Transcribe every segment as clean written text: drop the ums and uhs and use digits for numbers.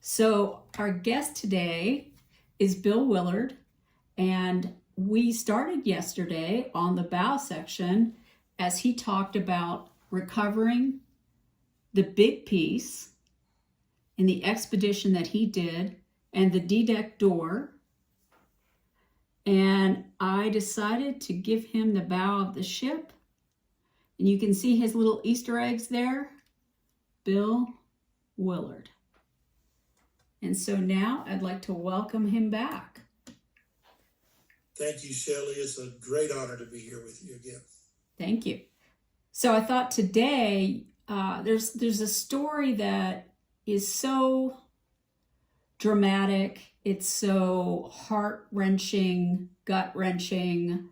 So our guest today is Bill Willard, and we started yesterday on the bow section as he talked about recovering the big piece in the expedition that he did and the D-deck door. And I decided to give him the bow of the ship. And you can see his little Easter eggs there. Bill Willard. And so now I'd like to welcome him back. Thank you, Shelley. It's a great honor to be here with you again. Thank you. So I thought today there's a story that is so dramatic. It's so heart-wrenching, gut-wrenching.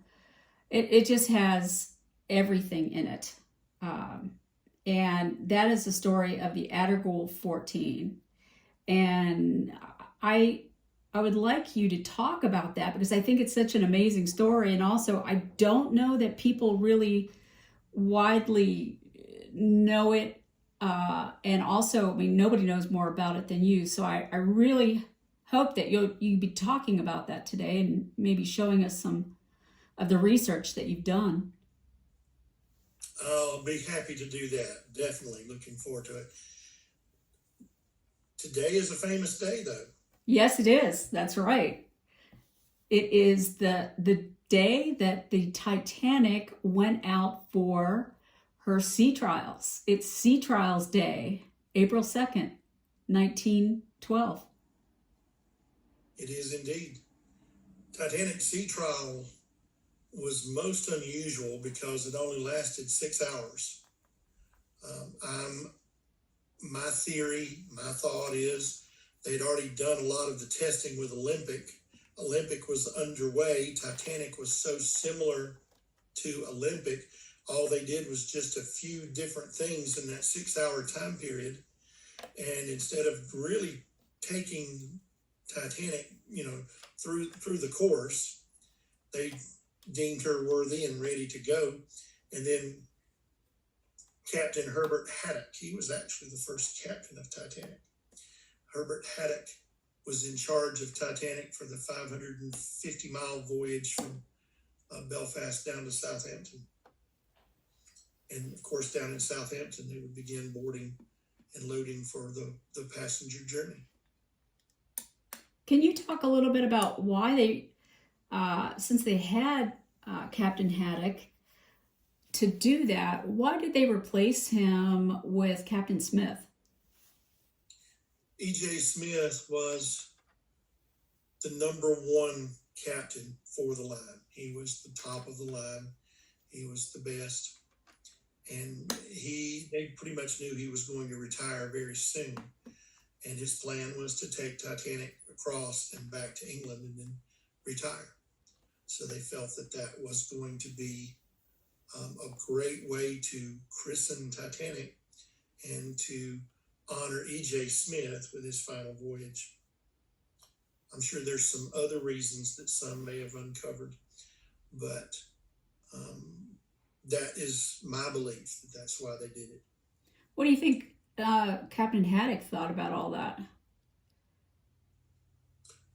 It just has everything in it. And that is the story of the Addergoole 14. And I would like you to talk about that because I think it's such an amazing story. And also, I don't know that people really widely know it. And also, I mean, nobody knows more about it than you. So I really hope that you'll be talking about that today and maybe showing us some of the research that you've done. I'll be happy to do that. Definitely looking forward to it. Today is a famous day, though. Yes, it is. That's right. It is the day that the Titanic went out for her sea trials. It's Sea Trials Day, April 2nd, 1912. It is indeed. Titanic sea trial was most unusual because it only lasted 6 hours. My theory, my thought is they'd already done a lot of the testing with Olympic. Olympic was underway. Titanic was so similar to Olympic. All they did was just a few different things in that 6-hour time period. And instead of really taking Titanic, through the course, they deemed her worthy and ready to go. And then Captain Herbert Haddock, he was actually the first captain of Titanic. Herbert Haddock was in charge of Titanic for the 550-mile voyage from Belfast down to Southampton. And of course, down in Southampton, they would begin boarding and loading for the passenger journey. Can you talk a little bit about why they, since they had Captain Haddock, to do that, why did they replace him with Captain Smith? E.J. Smith was the #1 captain for the line. He was the top of the line. He was the best. And they pretty much knew he was going to retire very soon. And his plan was to take Titanic across and back to England and then retire. So they felt that was going to be a great way to christen Titanic and to honor E.J. Smith with his final voyage. I'm sure there's some other reasons that some may have uncovered, but that is my belief that that's why they did it. What do you think Captain Haddock thought about all that?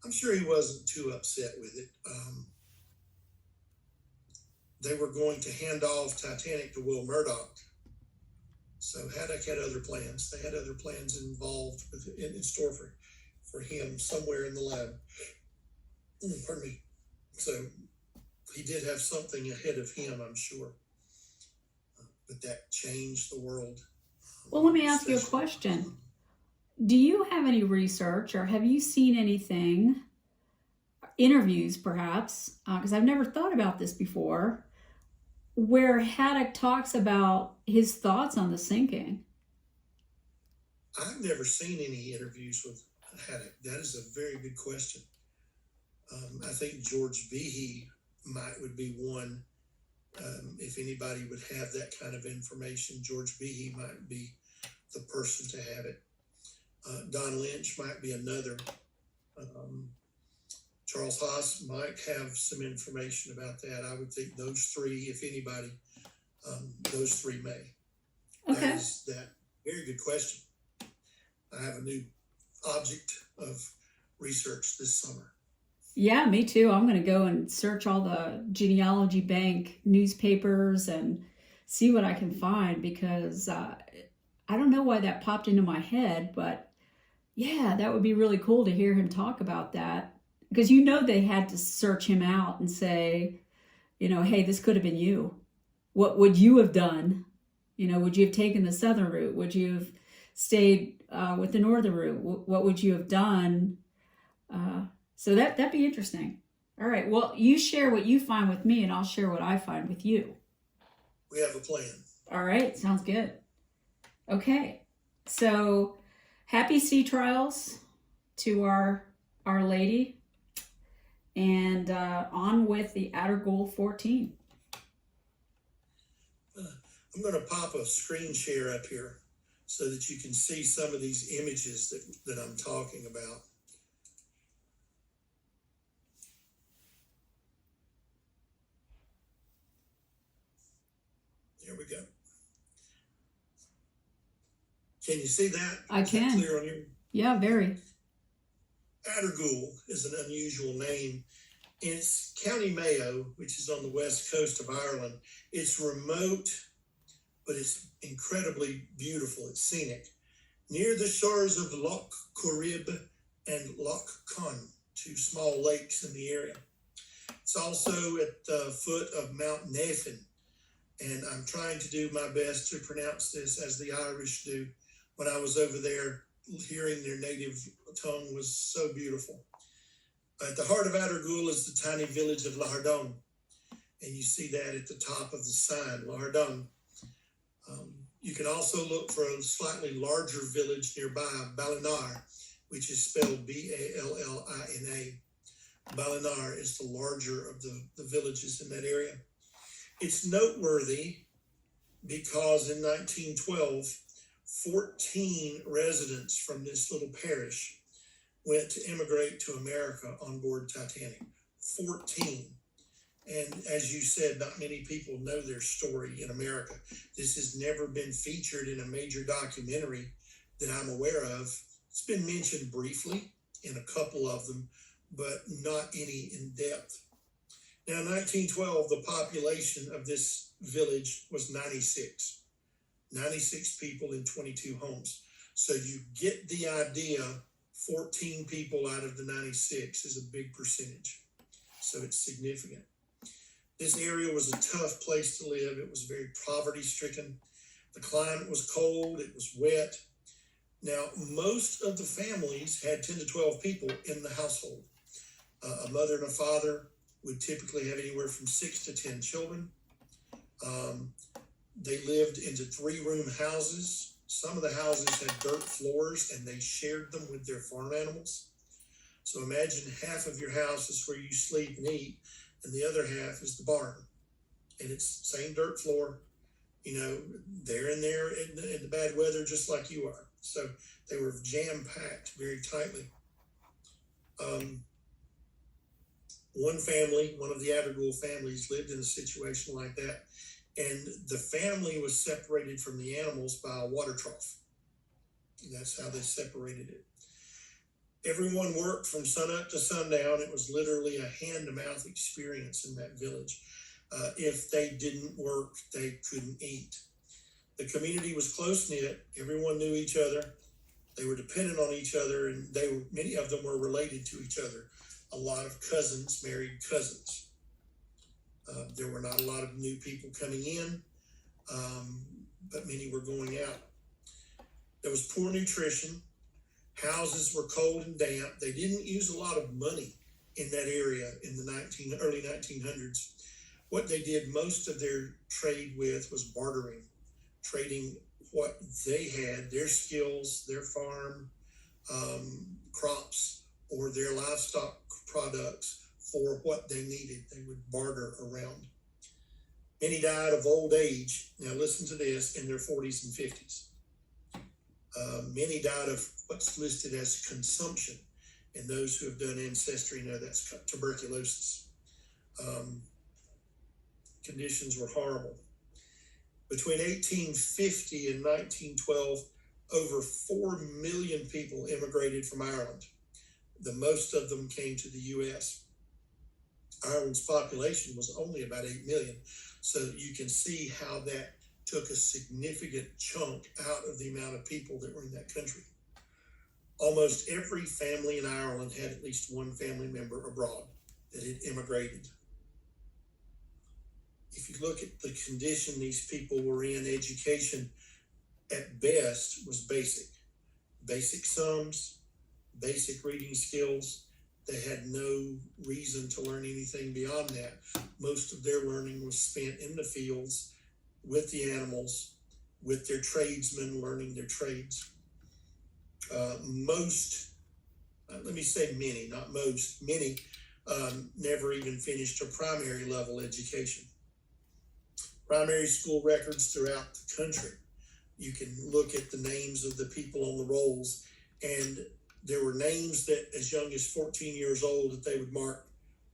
I'm sure he wasn't too upset with it. They were going to hand off Titanic to Will Murdoch. So Haddock had other plans. They had other plans involved in store for him somewhere in the line. Pardon me. So he did have something ahead of him, I'm sure. But that changed the world. Well, let me ask you a question. Do you have any research or have you seen anything, interviews perhaps, because I've never thought about this before, where Haddock talks about his thoughts on the sinking? I've never seen any interviews with Haddock. That is a very good question. I think George Behe would be one. If anybody would have that kind of information, George Behe might be the person to have it. Don Lynch might be another. Charles Haas might have some information about that. I would think those three, if anybody, those three may. Okay. That very good question. I have a new object of research this summer. Yeah, me too. I'm going to go and search all the genealogy bank newspapers and see what I can find because I don't know why that popped into my head, but yeah, that would be really cool to hear him talk about that because they had to search him out and say, hey, this could have been you. What would you have done? Would you have taken the southern route? Would you have stayed with the northern route? What would you have done? So that'd be interesting. All right. Well, you share what you find with me, and I'll share what I find with you. We have a plan. All right. Sounds good. Okay. So happy sea trials to our lady, and on with the Addergoole 14. I'm going to pop a screen share up here so that you can see some of these images that I'm talking about. There we go. Can you see that? I can. Is that clear on you? Yeah, very. Addergoole is an unusual name. It's County Mayo, which is on the west coast of Ireland. It's remote, but it's incredibly beautiful. It's scenic. Near the shores of Loch Corrib and Loch Conn, two small lakes in the area. It's also at the foot of Mount Nathan, and I'm trying to do my best to pronounce this as the Irish do. When I was over there, hearing their native tongue was so beautiful. At the heart of Addergoole is the tiny village of Lardon, and you see that at the top of the sign, Lardon. You can also look for a slightly larger village nearby, Ballinar, which is spelled Ballina. Ballinar is the larger of the villages in that area. It's noteworthy because in 1912, 14 residents from this little parish went to immigrate to America on board Titanic. 14. And as you said, not many people know their story in America. This has never been featured in a major documentary that I'm aware of. It's been mentioned briefly in a couple of them, but not any in depth. Now, in 1912, the population of this village was 96. 96 people in 22 homes. So you get the idea, 14 people out of the 96 is a big percentage. So it's significant. This area was a tough place to live. It was very poverty-stricken. The climate was cold. It was wet. Now, most of the families had 10 to 12 people in the household. A mother and a father would typically have anywhere from 6 to 10 children. They lived into 3-room houses. Some of the houses had dirt floors, and they shared them with their farm animals. So imagine half of your house is where you sleep and eat, and the other half is the barn. And it's same dirt floor. They're in there in the bad weather just like you are. So they were jam-packed very tightly. One family, one of the Addergoole families, lived in a situation like that. And the family was separated from the animals by a water trough. And that's how they separated it. Everyone worked from sunup to sundown. It was literally a hand-to-mouth experience in that village. If they didn't work, they couldn't eat. The community was close-knit. Everyone knew each other. They were dependent on each other, and many of them were related to each other. A lot of cousins married cousins. There were not a lot of new people coming in, but many were going out. There was poor nutrition. Houses were cold and damp. They didn't use a lot of money in that area in the early 1900s. What they did most of their trade with was bartering, trading what they had, their skills, their farm crops, or their livestock products for what they needed. They would barter around. Many died of old age. Now listen to this, in their 40s and 50s. Many died of what's listed as consumption. And those who have done ancestry know that's tuberculosis. Conditions were horrible. Between 1850 and 1912, over 4 million people immigrated from Ireland. The most of them came to the U.S. Ireland's population was only about 8 million. So you can see how that took a significant chunk out of the amount of people that were in that country. Almost every family in Ireland had at least one family member abroad that had immigrated. If you look at the condition these people were in, education at best was basic sums, basic reading skills. They had no reason to learn anything beyond that. Most of their learning was spent in the fields with the animals, with their tradesmen learning their trades. Let me say many, not most, many never even finished a primary level education. Primary school records throughout the country. You can look at the names of the people on the rolls, and there were names that as young as 14 years old that they would mark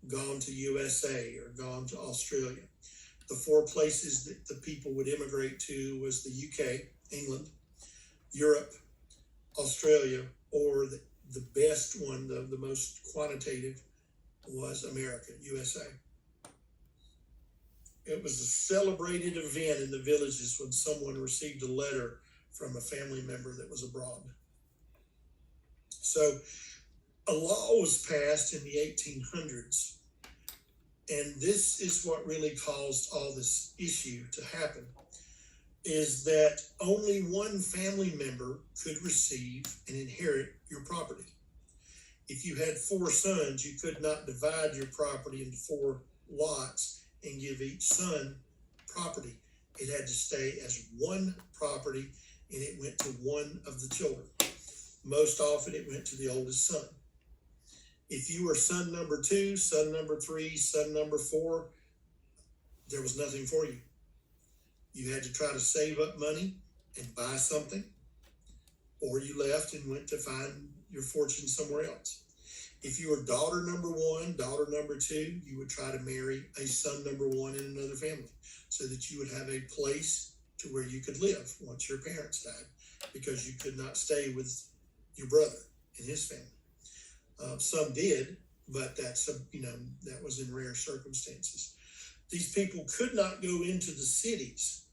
gone to USA or gone to Australia. The 4 places that the people would immigrate to was the UK, England, Europe, Australia, or the best one, the most quantitative, was America, USA. It was a celebrated event in the villages when someone received a letter from a family member that was abroad. So a law was passed in the 1800s, and this is what really caused all this issue to happen, is that only one family member could receive and inherit your property. If you had 4 sons, you could not divide your property into 4 lots and give each son property. It had to stay as one property, and it went to one of the children. Most often it went to the oldest son. If you were son number 2, son number 3, son number 4, there was nothing for you. You had to try to save up money and buy something, or you left and went to find your fortune somewhere else. If you were daughter number 1, daughter number 2, you would try to marry a son number 1 in another family so that you would have a place to where you could live once your parents died, because you could not stay with your brother and his family. Some did, but that was in rare circumstances. These people could not go into the cities.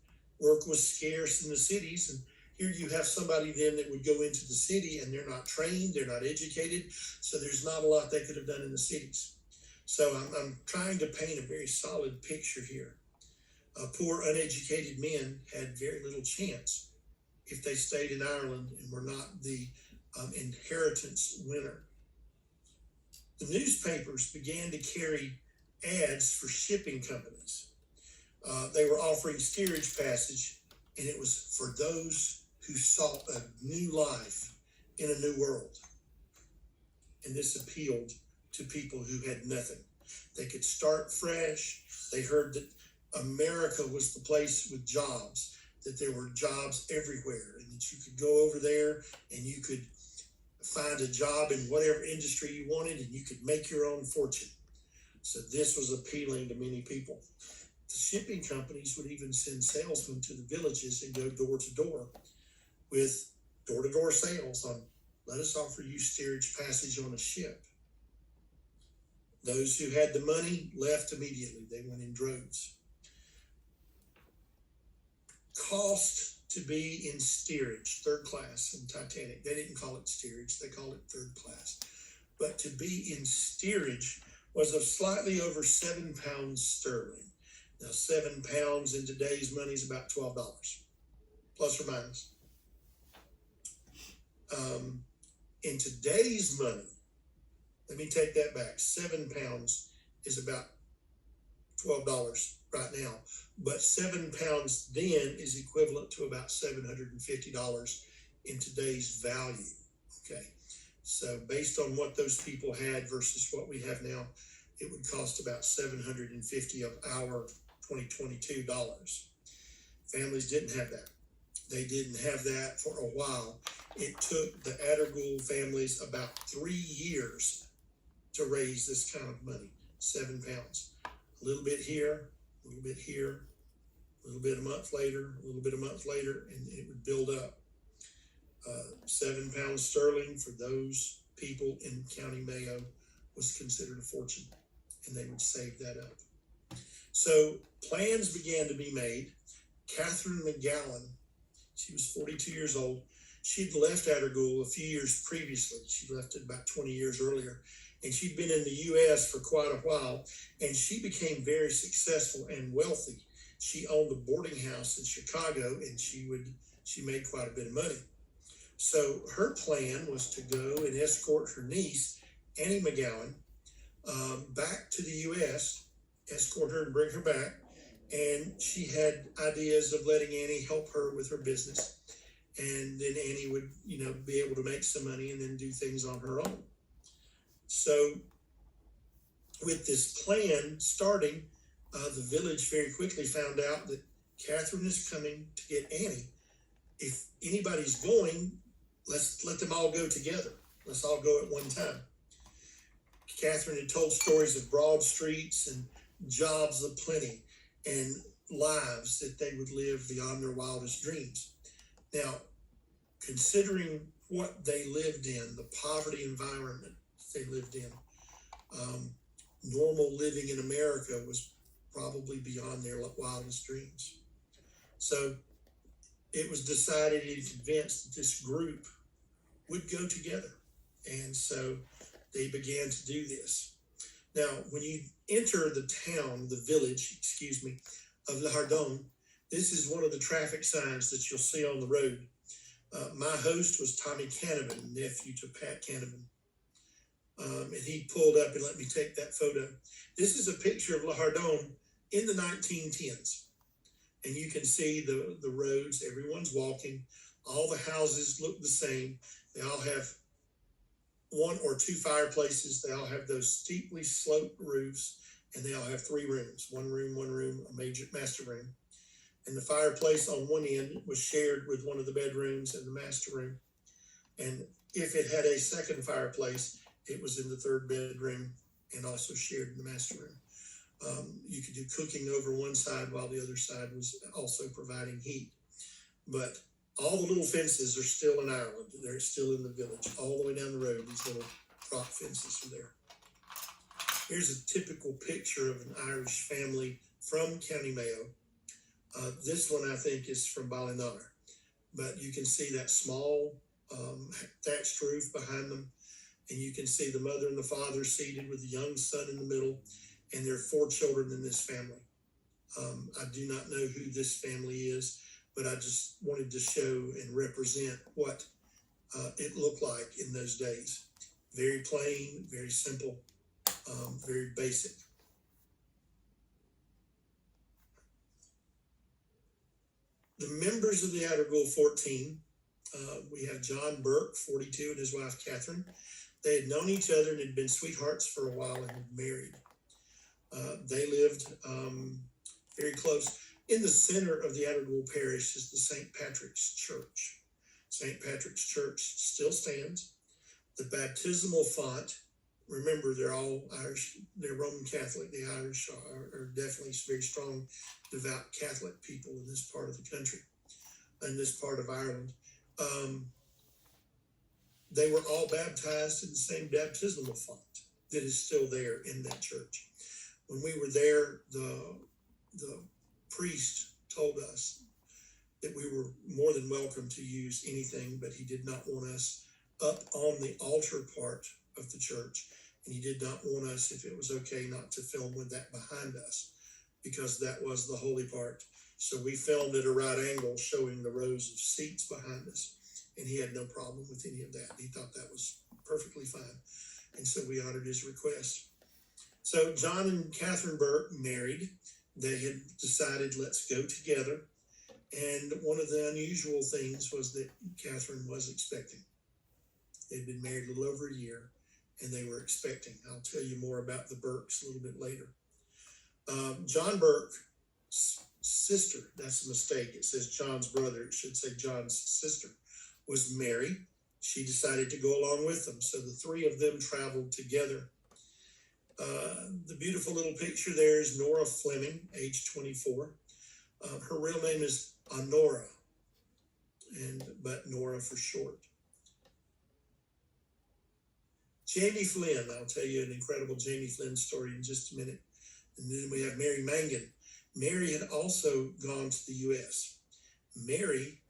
Work was scarce in the cities, and here you have somebody then that would go into the city, and they're not trained, they're not educated, so there's not a lot they could have done in the cities. So I'm trying to paint a very solid picture here. Poor uneducated men had very little chance if they stayed in Ireland and were not the inheritance winner. The newspapers began to carry ads for shipping companies. They were offering steerage passage, and it was for those who sought a new life in a new world. And this appealed to people who had nothing. They could start fresh. They heard that America was the place with jobs, that there were jobs everywhere, and that you could go over there and you could find a job in whatever industry you wanted, and you could make your own fortune. So this was appealing to many people. The shipping companies would even send salesmen to the villages and go door to door with door-to-door sales on, let us offer you steerage passage on a ship. Those who had the money left immediately. They went in droves. Cost to be in steerage, 3rd class in Titanic. They didn't call it steerage, they called it 3rd class. But to be in steerage was of slightly over 7 pounds sterling. Now 7 pounds in today's money is about $12, plus or minus. In today's money, let me take that back. 7 pounds is about $12 right now, but 7 pounds then is equivalent to about $750 in today's value. Okay, so based on what those people had versus what we have now, it would cost about $750 of our 2022 dollars. Families didn't have that. They didn't have that for a while. It took the Addergoole families about 3 years to raise this kind of money, 7 pounds. A little bit here, a little bit here, a little bit a month later, a little bit a month later, and it would build up. £7 sterling for those people in County Mayo was considered a fortune, and they would save that up. So plans began to be made. Catherine McGowan, she was 42 years old. She'd left Addergoole a few years previously. She left it about 20 years earlier, and she'd been in the U.S. for quite a while, and she became very successful and wealthy. She owned a boarding house in Chicago, and she made quite a bit of money. So her plan was to go and escort her niece, Annie McGowan, back to the U.S., escort her and bring her back. And she had ideas of letting Annie help her with her business. And then Annie would, be able to make some money and then do things on her own. So with this plan starting, the village very quickly found out that Catherine is coming to get Annie. If anybody's going, let's let them all go together. Let's all go at one time. Catherine had told stories of broad streets and jobs aplenty and lives that they would live beyond their wildest dreams. Now, considering what they lived in, the poverty environment they lived in, normal living in America was probably beyond their wildest dreams. So it was decided and convinced that this group would go together. And so they began to do this. Now, when you enter the village, of Lardon, this is one of the traffic signs that you'll see on the road. My host was Tommy Canavan, nephew to Pat Canavan. And he pulled up and let me take that photo. This is a picture of Lardon in the 1910s. And you can see the roads, everyone's walking. All the houses look the same. They all have one or two fireplaces. They all have those steeply sloped roofs, and they all have 3 rooms, one room, a major master room. And the fireplace on one end was shared with one of the bedrooms and the master room. And if it had a second fireplace, it was in the 3rd bedroom and also shared in the master room. You could do cooking over one side while the other side was also providing heat. But all the little fences are still in Ireland. They're still in the village. All the way down the road, these little rock fences are there. Here's a typical picture of an Irish family from County Mayo. This one, I think, is from Ballinagar. But you can see that small thatched roof behind them. And you can see the mother and the father seated with the young son in the middle. And there are 4 children in this family. I do not know who this family is, but I just wanted to show and represent what it looked like in those days. Very plain, very simple, very basic. The members of the Addergoole 14, we have John Burke, 42, and his wife Catherine. They had known each other and had been sweethearts for a while and had married. They lived very close. In the center of the Addergoole parish is the St. Patrick's Church. St. Patrick's Church still stands. The baptismal font, remember they're all Irish, they're Roman Catholic. The Irish are definitely very strong, devout Catholic people in this part of the country, in this part of Ireland. They were all baptized in the same baptismal font that is still there in that church. When we were there, the priest told us that we were more than welcome to use anything, but he did not want us up on the altar part of the church, and he did not want us, if it was okay, not to film with that behind us, because that was the holy part. So we filmed at a right angle, showing the rows of seats behind us, and he had no problem with any of that. He thought that was perfectly fine, and so we honored his request. So John and Catherine Burke married. They had decided, let's go together. And one of the unusual things was that Catherine was expecting. They'd been married a little over a year, and they were expecting. I'll tell you more about the Burkes a little bit later. John Burke's sister, that's a mistake. It says John's brother. It should say John's sister, was married. She decided to go along with them. So the 3 of them traveled together. The beautiful little picture there is Nora Fleming, age 24. Her real name is Honora. but Nora for short. Jamie Flynn, I'll tell you an incredible Jamie Flynn story in just a minute. And then we have Mary Mangan. Mary had also gone to the U.S. Mary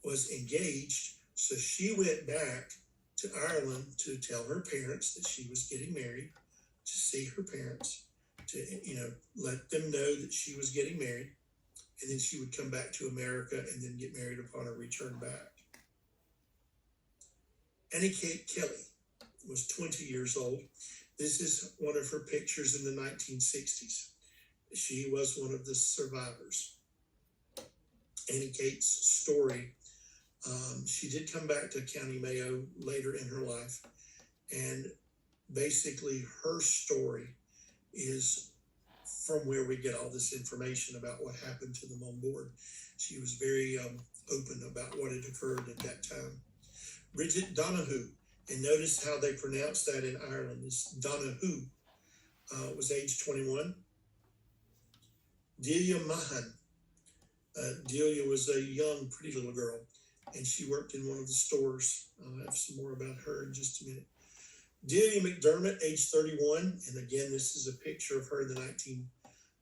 was engaged, so she went back to Ireland to tell her parents that she was getting married, to see her parents, to let them know that she was getting married, and then she would come back to America and then get married upon her return back. Annie Kate Kelly was 20 years old. This is one of her pictures in the 1960s. She was one of the survivors. Annie Kate's story, she did come back to County Mayo later in her life, and basically her story is from where we get all this information about what happened to them on board. She was very open about what had occurred at that time. Bridget Donahue, and notice how they pronounce that in Ireland. It's Donahue, was age 21. Delia Mahan. Delia was a young, pretty little girl, and she worked in one of the stores. I'll have some more about her in just a minute. Delia McDermott, age 31, and again, this is a picture of her in the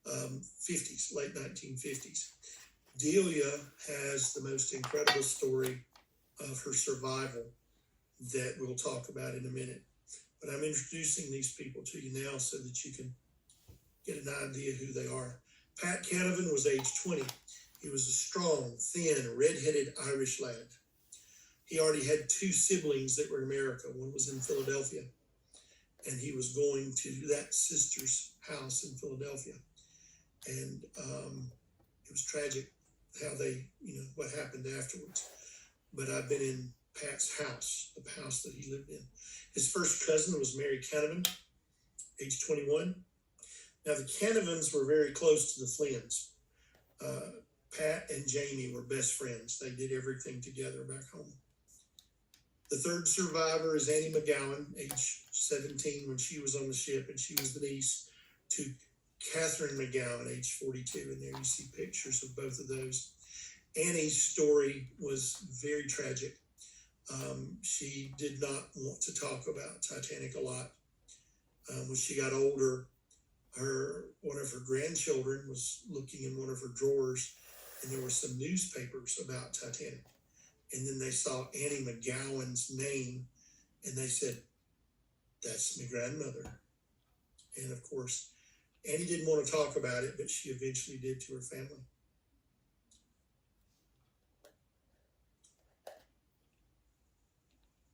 1950s, late 1950s. Delia has the most incredible story of her survival that we'll talk about in a minute. But I'm introducing these people to you now so that you can get an idea who they are. Pat Canavan was age 20. He was a strong, thin, red-headed Irish lad. He already had two siblings that were in America. One was in Philadelphia, and he was going to that sister's house in Philadelphia. And it was tragic how they, what happened afterwards. But I've been in Pat's house, the house that he lived in. His first cousin was Mary Canavan, age 21. Now, the Canavans were very close to the Flynns. Pat and Jamie were best friends. They did everything together back home. The third survivor is Annie McGowan, age 17, when she was on the ship, and she was the niece to Catherine McGowan, age 42. And there you see pictures of both of those. Annie's story was very tragic. She did not want to talk about Titanic a lot. When she got older, one of her grandchildren was looking in one of her drawers, and there were some newspapers about Titanic. And then they saw Annie McGowan's name, and they said, "That's my grandmother." And of course, Annie didn't want to talk about it, but she eventually did to her family.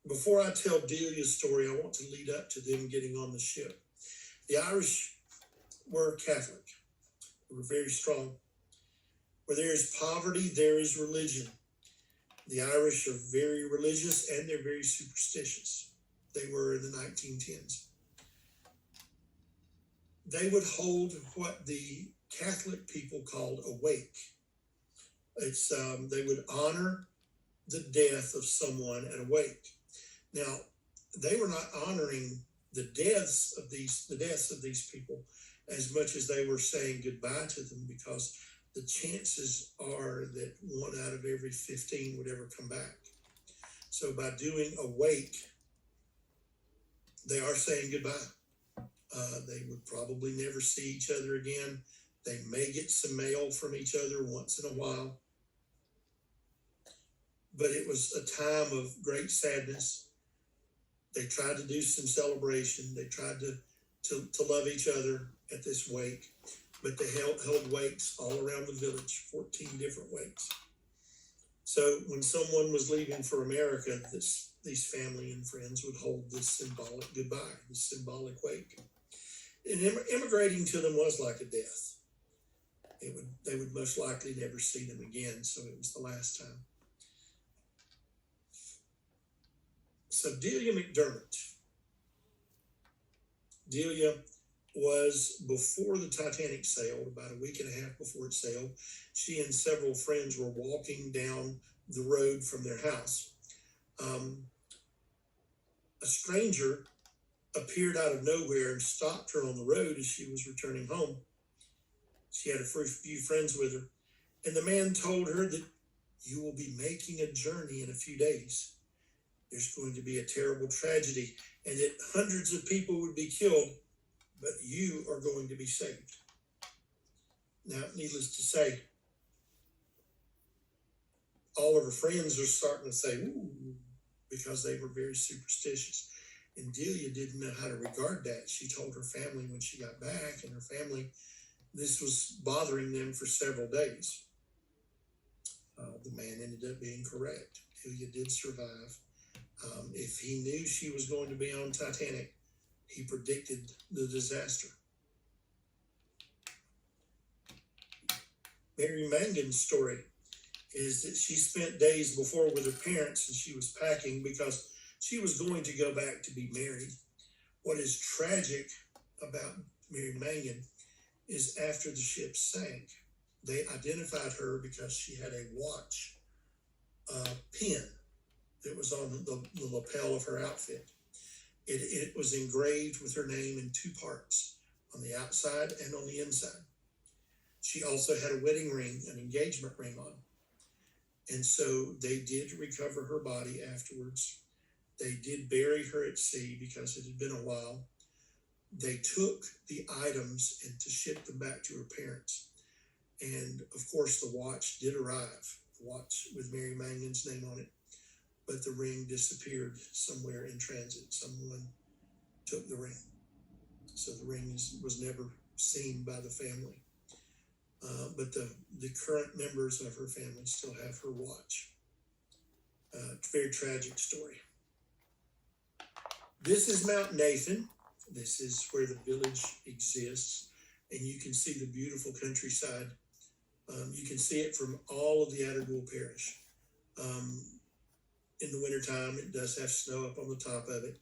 Before I tell Delia's story, I want to lead up to them getting on the ship. The Irish were Catholic. They were very strong. Where there is poverty, there is religion. The Irish are very religious, and they're very superstitious. They were in the 1910s. They would hold what the Catholic people called a wake. They would honor the death of someone at a wake. Now, they were not honoring the deaths of these people as much as they were saying goodbye to them, because the chances are that 1 out of every 15 would ever come back. So by doing a wake, they are saying goodbye. They would probably never see each other again. They may get some mail from each other once in a while. But it was a time of great sadness. They tried to do some celebration. They tried to love each other at this wake. But they held wakes all around the village, 14 different wakes. So when someone was leaving for America, these family and friends would hold this symbolic goodbye, this symbolic wake. And immigrating to them was like a death. They would most likely never see them again, so it was the last time. So Delia McDermott. Delia was, before the Titanic sailed, about a week and a half before it sailed, she and several friends were walking down the road from their house. A stranger appeared out of nowhere and stopped her on the road as she was returning home. She had a few friends with her, and the man told her that You will be making a journey in a few days. There's going to be a terrible tragedy, and that hundreds of people would be killed, but you are going to be saved. Now, needless to say, all of her friends are starting to say, ooh, because they were very superstitious. And Delia didn't know how to regard that. She told her family when she got back, and her family, this was bothering them for several days. The man ended up being correct. Delia did survive. If he knew she was going to be on Titanic, he predicted the disaster. Mary Mangan's story is that she spent days before with her parents, and she was packing because she was going to go back to be married. What is tragic about Mary Mangan is after the ship sank, they identified her because she had a watch pin that was on the lapel of her outfit. It was engraved with her name in two parts, on the outside and on the inside. She also had a wedding ring, an engagement ring on. And so they did recover her body afterwards. They did bury her at sea because it had been a while. They took the items and to ship them back to her parents. And of course, the watch did arrive, the watch with Mary Mangan's name on it, but the ring disappeared somewhere in transit. Someone took the ring. So the ring was never seen by the family. But the current members of her family still have her watch. It's a very tragic story. This is Mount Nathan. This is where the village exists, and you can see the beautiful countryside. You can see it from all of the Addergoole parish. In the wintertime, it does have snow up on the top of it.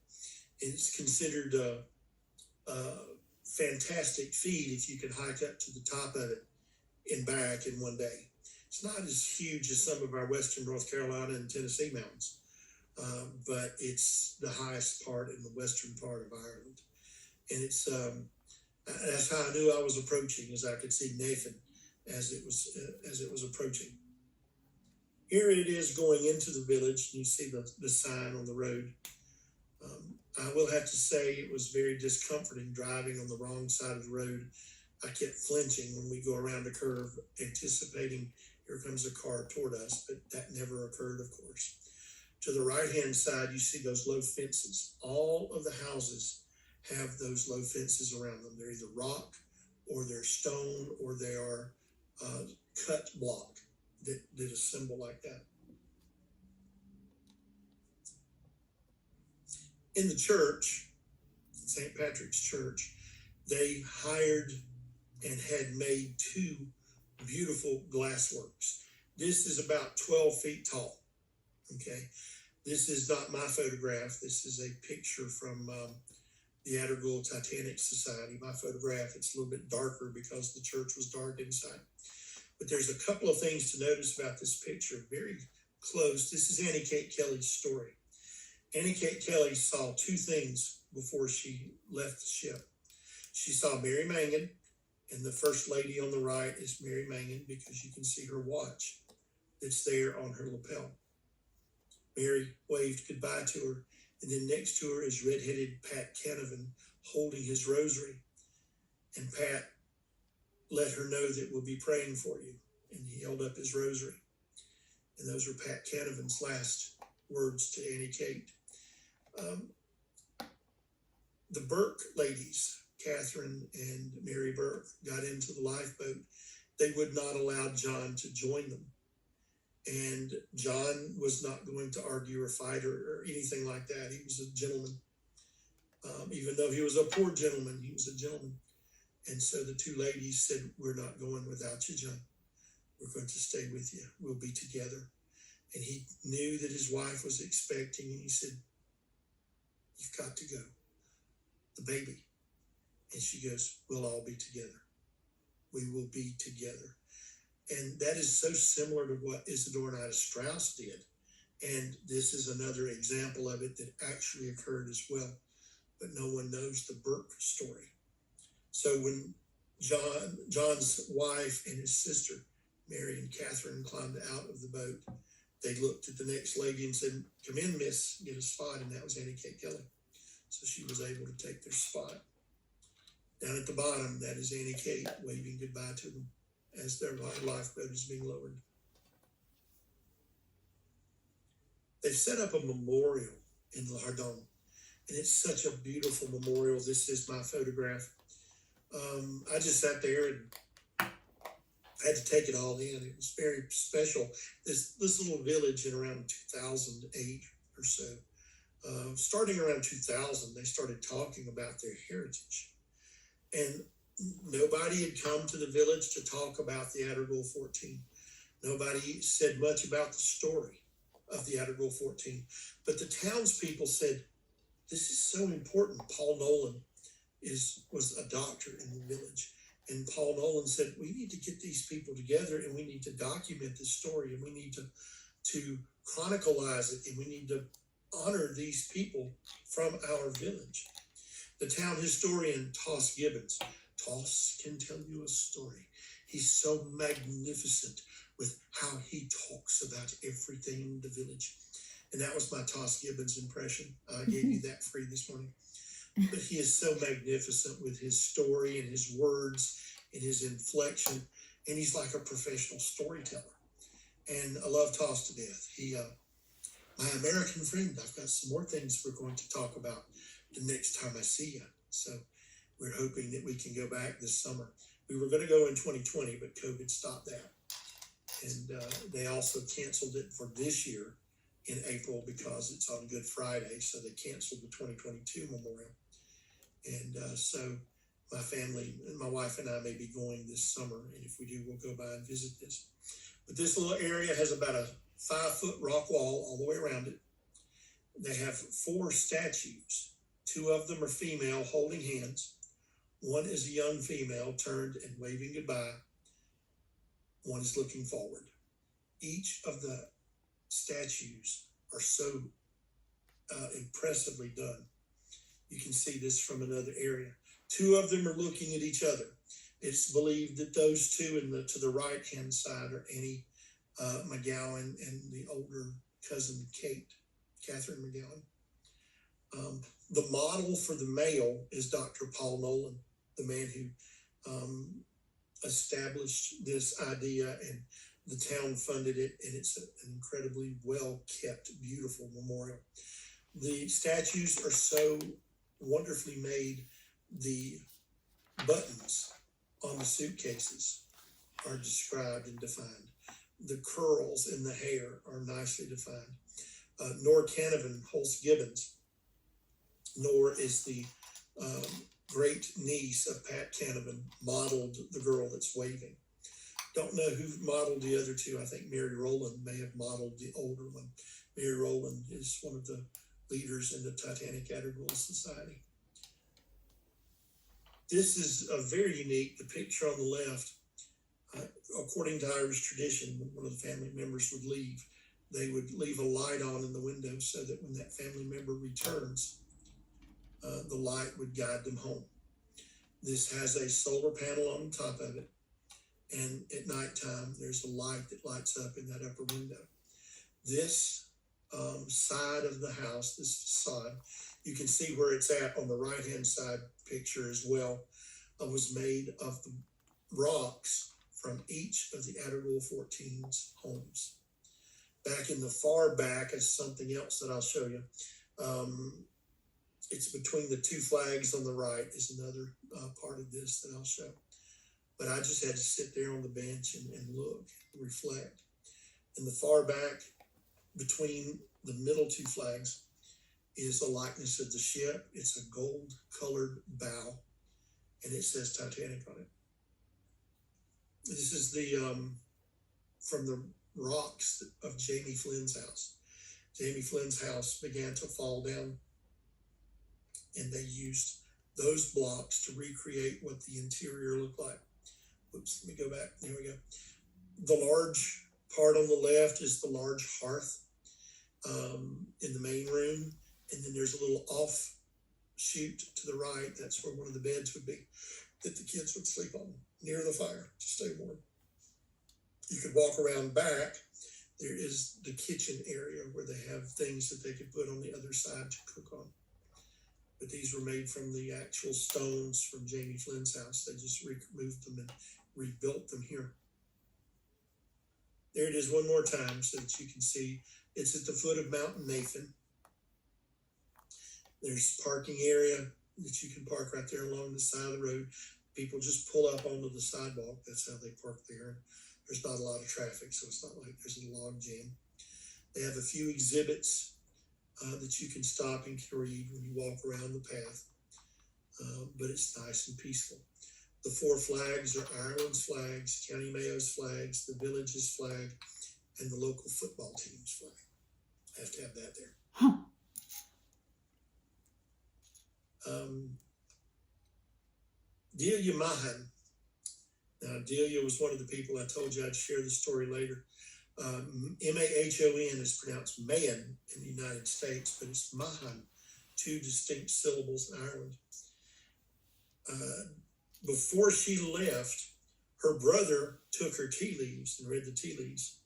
It's considered a fantastic feat if you can hike up to the top of it and back in one day. It's not as huge as some of our western North Carolina and Tennessee mountains, but it's the highest part in the western part of Ireland. And it's that's how I knew I was approaching, as I could see Nathan as it was approaching. Here it is going into the village, and you see the sign on the road. I will have to say it was very discomforting driving on the wrong side of the road. I kept flinching when we go around a curve, anticipating here comes a car toward us, but that never occurred, of course. To the right-hand side, you see those low fences. All of the houses have those low fences around them. They're either rock, or they're stone, or they are cut block that did a symbol like that. In the church, St. Patrick's Church, they hired and had made two beautiful glassworks. This is about 12 feet tall, okay? This is not my photograph. This is a picture from the Addergoole Titanic Society. My photograph, it's a little bit darker because the church was dark inside. But there's a couple of things to notice about this picture, very close. This is Annie Kate Kelly's story. Annie Kate Kelly saw two things before she left the ship. She saw Mary Mangan, and the first lady on the right is Mary Mangan because you can see her watch that's there on her lapel. Mary waved goodbye to her, and then next to her is redheaded Pat Canavan holding his rosary. And Pat let her know that we'll be praying for you. And he held up his rosary. And those were Pat Canavan's last words to Annie Kate. The Burke ladies, Catherine and Mary Burke, got into the lifeboat. They would not allow John to join them. And John was not going to argue or fight or anything like that. He was a gentleman. Even though he was a poor gentleman, he was a gentleman. And so the two ladies said, we're not going without you, John. We're going to stay with you. We'll be together. And he knew that his wife was expecting, and he said, you've got to go. The baby. And she goes, we'll all be together. We will be together. And that is so similar to what Isadora Nida Strauss did. And this is another example of it that actually occurred as well. But no one knows the Burke story. So when John's wife and his sister, Mary and Catherine climbed out of the boat. They looked at the next lady and said, "Come in, miss, get a spot," and that was Annie Kate Kelly. So she was able to take their spot. Down at the bottom, that is Annie Kate waving goodbye to them as their lifeboat is being lowered. They've set up a memorial in Lardon, and it's such a beautiful memorial. This is my photograph. I just sat there and I had to take it all in. It was very special. This little village in around 2008 or so, starting around 2000, they started talking about their heritage. And nobody had come to the village to talk about the Addergoole 14. Nobody said much about the story of the Addergoole 14. But the townspeople said, "This is so important." Paul Nolan was a doctor in the village. And Paul Nolan said, "We need to get these people together and we need to document this story and we need to chronicleize it and we need to honor these people from our village." The town historian, Toss Gibbons. Toss can tell you a story. He's so magnificent with how he talks about everything in the village. And that was my Toss Gibbons impression. I gave you that free this morning. But he is so magnificent with his story and his words and his inflection. And he's like a professional storyteller. And I love Toss to death. My American friend, I've got some more things we're going to talk about the next time I see you. So we're hoping that we can go back this summer. We were going to go in 2020, but COVID stopped that. And they also canceled it for this year in April because it's on Good Friday. So they canceled the 2022 memorial. And so my family, and my wife and I may be going this summer. And if we do, we'll go by and visit this. But this little area has about a 5-foot rock wall all the way around it. They have 4 statues. 2 of them are female holding hands. One is a young female turned and waving goodbye. One is looking forward. Each of the statues are so impressively done. You can see this from another area. 2 of them are looking at each other. It's believed that those 2 to the right-hand side are Annie McGowan and the older cousin Catherine McGowan. The model for the male is Dr. Paul Nolan, the man who established this idea, and the town funded it, and it's an incredibly well-kept, beautiful memorial. The statues are so wonderfully made. The buttons on the suitcases are described and defined. The curls in the hair are nicely defined. Nor Canavan Holst Gibbons. Nor is the great niece of Pat Canavan modeled the girl that's waving. Don't know who modeled the other 2. I think Mary Rowland may have modeled the older one. Mary Rowland is one of the leaders in the Titanic Addergoole Society. This is a very unique. The picture on the left, according to Irish tradition, when one of the family members would leave, they would leave a light on in the window so that when that family member returns, the light would guide them home. This has a solar panel on top of it, and at nighttime, there's a light that lights up in that upper window. This side of the house, this facade, you can see where it's at on the right-hand side picture as well, was made of the rocks from each of the Addergoole 14's homes. Back in the far back is something else that I'll show you. It's between the 2 flags on the right is another part of this that I'll show. But I just had to sit there on the bench and look, and reflect. In the far back, between the middle 2 flags, is a likeness of the ship. It's a gold-colored bow, and it says Titanic on it. This is from the rocks of Jamie Flynn's house. Jamie Flynn's house began to fall down, and they used those blocks to recreate what the interior looked like. Oops, let me go back. There we go. The large part on the left is the large hearth in the main room, and then there's a little offshoot to the right. That's where one of the beds would be that the kids would sleep on near the fire to stay warm. You could walk around back. There is the kitchen area where they have things that they could put on the other side to cook on. But these were made from the actual stones from Jamie Flynn's house. They just removed them and rebuilt them here. There it is one more time so that you can see. It's at the foot of Mount Nathan. There's parking area that you can park right there along the side of the road. People just pull up onto the sidewalk. That's how they park there. There's not a lot of traffic, so it's not like there's a log jam. They have a few exhibits that you can stop and can read when you walk around the path, but it's nice and peaceful. The 4 flags are Ireland's flags, County Mayo's flags, the village's flag, and the local football team's flag. I have to have that there. Huh. Delia Mahan. Now, Delia was one of the people I told you I'd share the story later. M-A-H-O-N is pronounced Mahan in the United States, but it's Mahan, 2 distinct syllables in Ireland. Before she left, her brother took her tea leaves and read the tea leaves.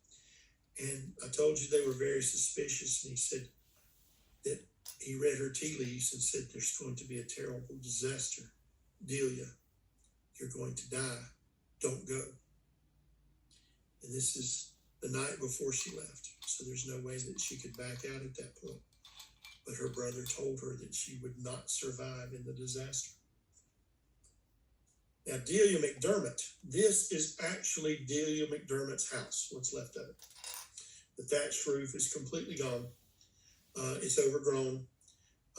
And I told you they were very suspicious, and he said that he read her tea leaves and said, there's going to be a terrible disaster. Delia, you're going to die. Don't go. And this is the night before she left. So there's no way that she could back out at that point. But her brother told her that she would not survive in the disaster. Now, Delia McDermott, this is actually Delia McDermott's house, what's left of it. The thatched roof is completely gone. It's overgrown.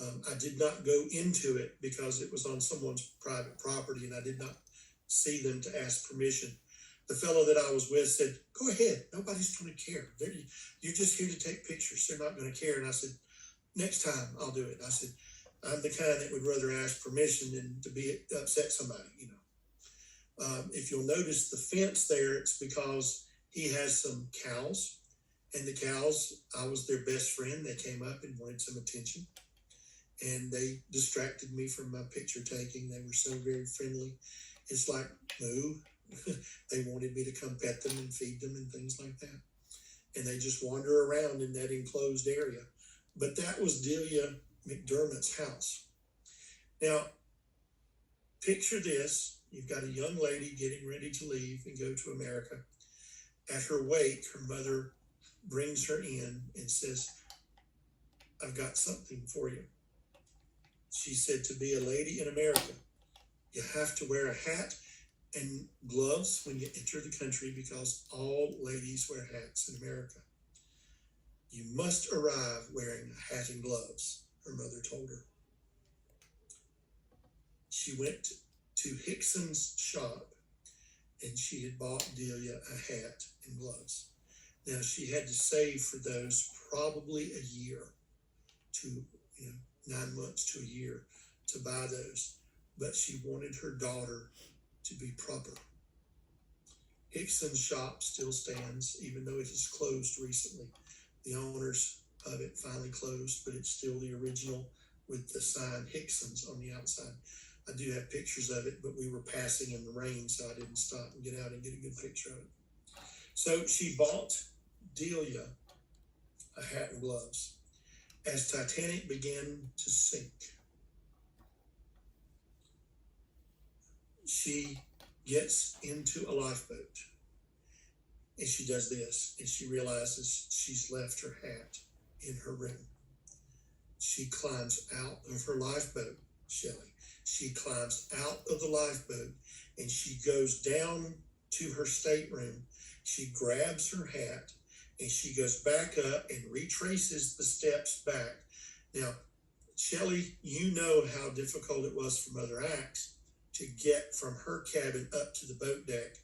I did not go into it because it was on someone's private property and I did not see them to ask permission. The fellow that I was with said, go ahead, nobody's going to care. You're just here to take pictures. They're not going to care. And I said, next time I'll do it. I said, I'm the kind that would rather ask permission than to be upset somebody, you know. If you'll notice the fence there, it's because he has some cows. And the cows, I was their best friend. They came up and wanted some attention. And they distracted me from my picture taking. They were so very friendly. It's like, no, they wanted me to come pet them and feed them and things like that. And they just wander around in that enclosed area. But that was Delia McDermott's house. Now, picture this. You've got a young lady getting ready to leave and go to America. At her wake, her mother brings her in and says, I've got something for you. She said, to be a lady in America, you have to wear a hat and gloves when you enter the country because all ladies wear hats in America. You must arrive wearing a hat and gloves, her mother told her. She went to Hickson's shop and she had bought Delia a hat and gloves. Now she had to save for those probably a year to, 9 months to a year to buy those, but she wanted her daughter to be proper. Hickson's shop still stands, even though it has closed recently. The owners of it finally closed, but it's still the original with the sign Hickson's on the outside. I do have pictures of it, but we were passing in the rain, so I didn't stop and get out and get a good picture of it. So she bought Delia a hat and gloves. As Titanic began to sink, she gets into a lifeboat and she does this and she realizes she's left her hat in her room. She climbs out of her lifeboat, Shelley. She climbs out of the lifeboat and she goes down to her stateroom. She grabs her hat and she goes back up and retraces the steps back. Now, Shelley, you know how difficult it was for Mother Axe to get from her cabin up to the boat deck.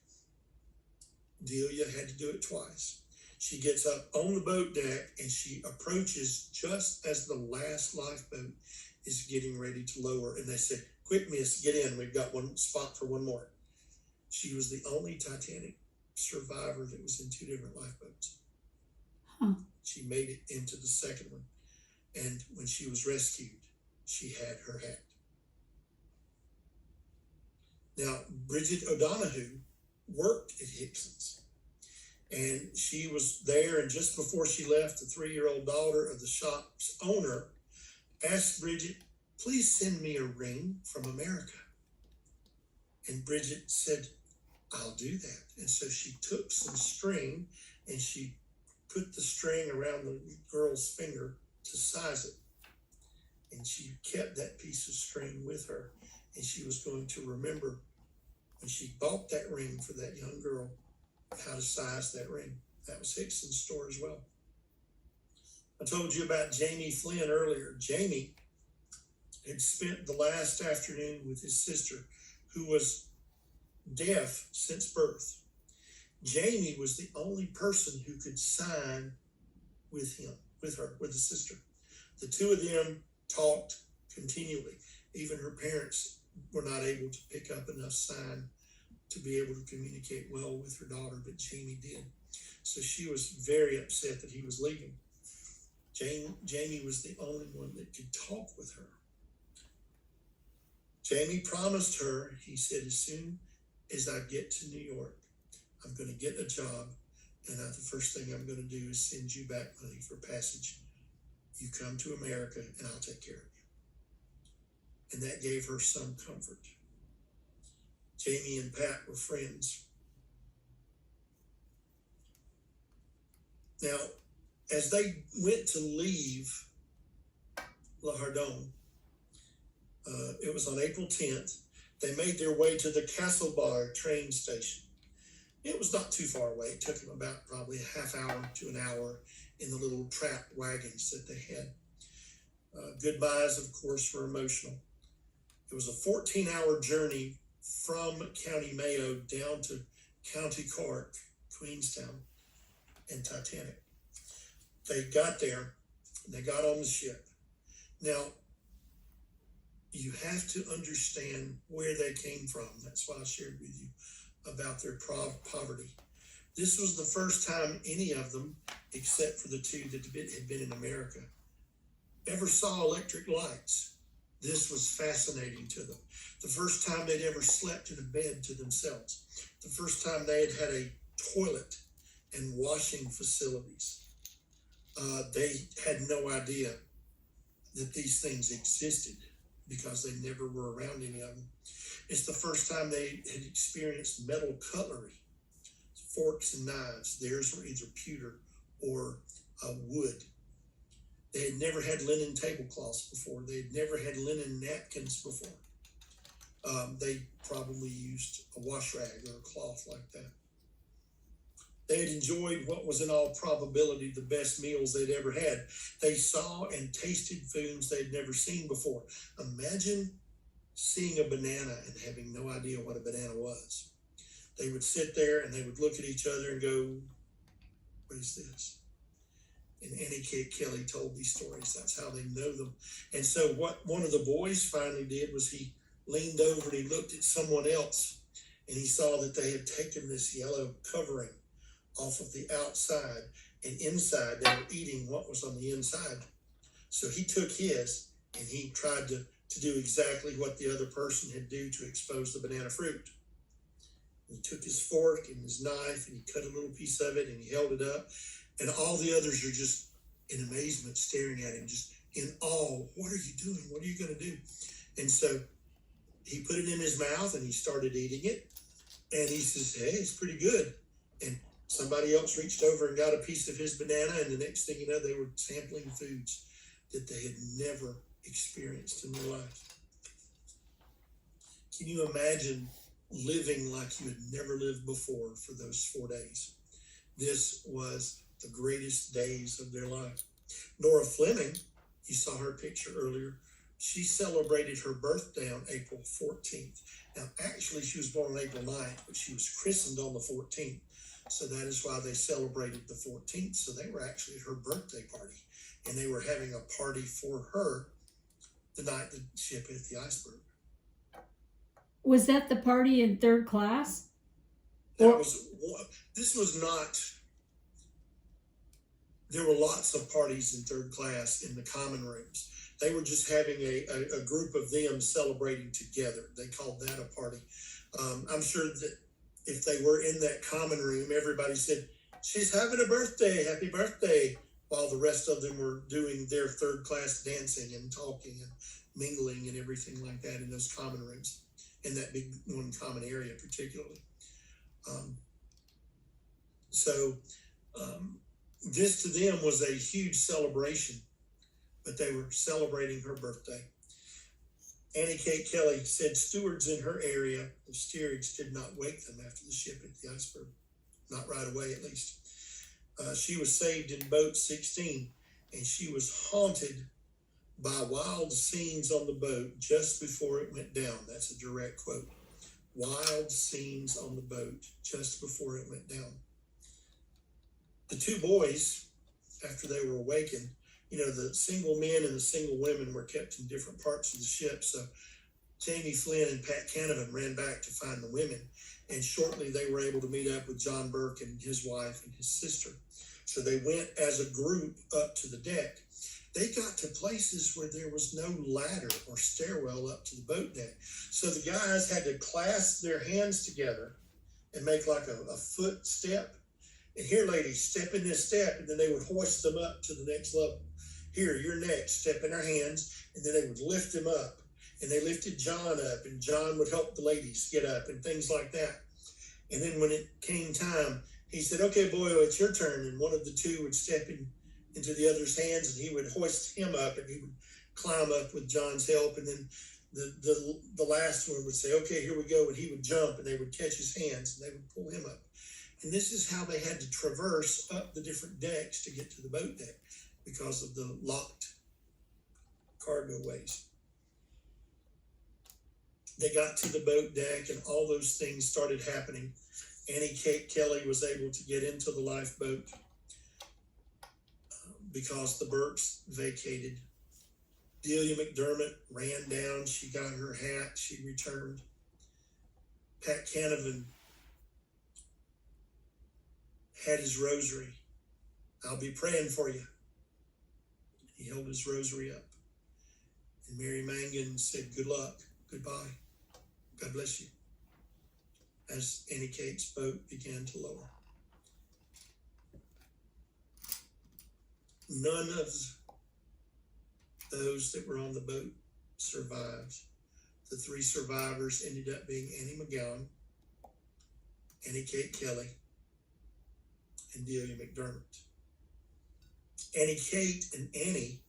Delia had to do it twice. She gets up on the boat deck and she approaches just as the last lifeboat is getting ready to lower. And they said, quick, miss, get in. We've got one spot for one more. She was the only Titanic survivor that was in 2 different lifeboats. Huh. She made it into the second one. And when she was rescued, she had her hat. Now, Bridget O'Donoghue worked at Hickson's. And she was there, and just before she left, the 3-year-old daughter of the shop's owner asked Bridget, please send me a ring from America. And Bridget said, I'll do that. And so she took some string and she put the string around the girl's finger to size it. And she kept that piece of string with her. And she was going to remember when she bought that ring for that young girl, how to size that ring. That was Hickson's store as well. I told you about Jamie Flynn earlier. Jamie had spent the last afternoon with his sister, who was deaf since birth. Jamie was the only person who could sign with the sister. The two of them talked continually. Even her parents were not able to pick up enough sign to be able to communicate well with her daughter, but Jamie did. So she was very upset that he was leaving. Jamie was the only one that could talk with her. Jamie promised her, he said, as soon as I get to New York, I'm going to get a job, and the first thing I'm going to do is send you back money for passage. You come to America, and I'll take care of you. And that gave her some comfort. Jamie and Pat were friends. Now, as they went to leave La Hardone, it was on April 10th, they made their way to the Castlebar train station. It was not too far away. It took them about probably a half hour to an hour in the little trap wagons that they had. Goodbyes, of course, were emotional. It was a 14-hour journey from County Mayo down to County Cork, Queenstown, and Titanic. They got there, and they got on the ship. Now, you have to understand where they came from. That's why I shared with you about their poverty. This was the first time any of them, except for the two that had been in America, ever saw electric lights. This was fascinating to them. The first time they'd ever slept in a bed to themselves. The first time they had a toilet and washing facilities. They had no idea that these things existed because they never were around any of them. It's the first time they had experienced metal cutlery, forks and knives. Theirs were either pewter or wood. They had never had linen tablecloths before. They had never had linen napkins before. They probably used a wash rag or a cloth like that. They had enjoyed what was in all probability the best meals they'd ever had. They saw and tasted foods they'd never seen before. Imagine seeing a banana and having no idea what a banana was. They would sit there and they would look at each other and go, what is this? And Annie K. Kelly told these stories. That's how they know them. And so what one of the boys finally did was he leaned over and he looked at someone else and he saw that they had taken this yellow covering off of the outside, and inside they were eating what was on the inside. So he took his and he tried to do exactly what the other person had done to expose the banana fruit. He took his fork and his knife and he cut a little piece of it and he held it up, and all the others are just in amazement staring at him, just in awe. What are you doing? What are you going to do? And so he put it in his mouth and he started eating it, and he says, hey, it's pretty good. And somebody else reached over and got a piece of his banana, and the next thing you know, they were sampling foods that they had never experienced in their life. Can you imagine living like you had never lived before for those 4 days? This was the greatest days of their life. Nora Fleming, you saw her picture earlier, she celebrated her birthday on April 14th. Now, actually, she was born on April 9th, but she was christened on the 14th. So that is why they celebrated the 14th. So they were actually at her birthday party, and they were having a party for her the night the ship hit the iceberg. Was that the party in third class? This was not, there were lots of parties in third class in the common rooms. They were just having a group of them celebrating together. They called that a party. I'm sure that if they were in that common room, everybody said, she's having a birthday, happy birthday, while the rest of them were doing their third class dancing and talking and mingling and everything like that in those common rooms, in that big one common area particularly. So this to them was a huge celebration, but they were celebrating her birthday. Annie Kate Kelly said stewards in her area of steerage did not wake them after the ship hit the iceberg, not right away at least. She was saved in boat 16, and she was haunted by wild scenes on the boat just before it went down. That's a direct quote. Wild scenes on the boat just before it went down. The two boys, after they were awakened, the single men and the single women were kept in different parts of the ship. So Jamie Flynn and Pat Canavan ran back to find the women, and shortly they were able to meet up with John Burke and his wife and his sister. So they went as a group up to the deck. They got to places where there was no ladder or stairwell up to the boat deck. So the guys had to clasp their hands together and make like a foot step. And here, ladies, step in this step, and then they would hoist them up to the next level. Here, you're next, step in our hands, and then they would lift them up. And they lifted John up, and John would help the ladies get up and things like that. And then when it came time, he said, okay, Boyle, it's your turn. And one of the two would step into the other's hands, and he would hoist him up, and he would climb up with John's help. And then the last one would say, okay, here we go. And he would jump, and they would catch his hands, and they would pull him up. And this is how they had to traverse up the different decks to get to the boat deck because of the locked cargo ways. They got to the boat deck, and all those things started happening. Annie Kate Kelly was able to get into the lifeboat because the Burkes vacated. Delia McDermott ran down. She got her hat. She returned. Pat Canavan had his rosary. I'll be praying for you. He held his rosary up. And Mary Mangan said, good luck, goodbye, God bless you, as Annie Kate's boat began to lower. None of those that were on the boat survived. The three survivors ended up being Annie McGowan, Annie Kate Kelly, and Delia McDermott. Annie Kate and Annie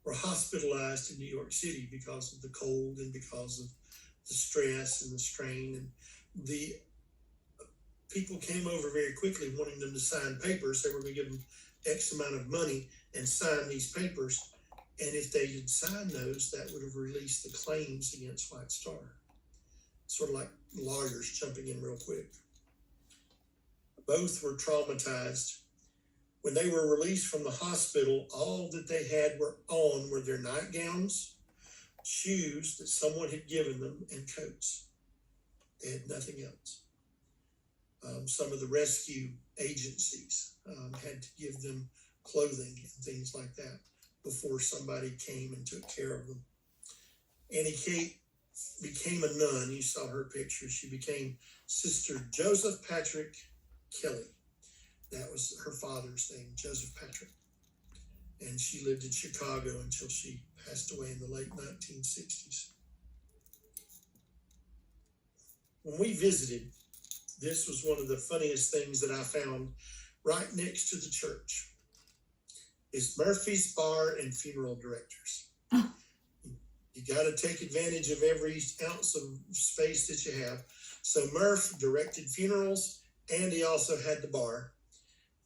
were hospitalized in New York City because of the cold and because of the stress and the strain. And the people came over very quickly wanting them to sign papers. They were going to give them X amount of money and sign these papers. And if they had signed those, that would have released the claims against White Star. Sort of like lawyers jumping in real quick. Both were traumatized. When they were released from the hospital, all that they had were their nightgowns, shoes that someone had given them, and coats. They had nothing else. Some of the rescue agencies had to give them clothing and things like that before somebody came and took care of them. Annie Kate became a nun. You saw her picture. She became Sister Joseph Patrick Kelly. That was her father's name, Joseph Patrick. And she lived in Chicago until she passed away in the late 1960s. When we visited, this was one of the funniest things that I found right next to the church. Is Murphy's Bar and Funeral Directors. You got to take advantage of every ounce of space that you have. So Murph directed funerals, and he also had the bar.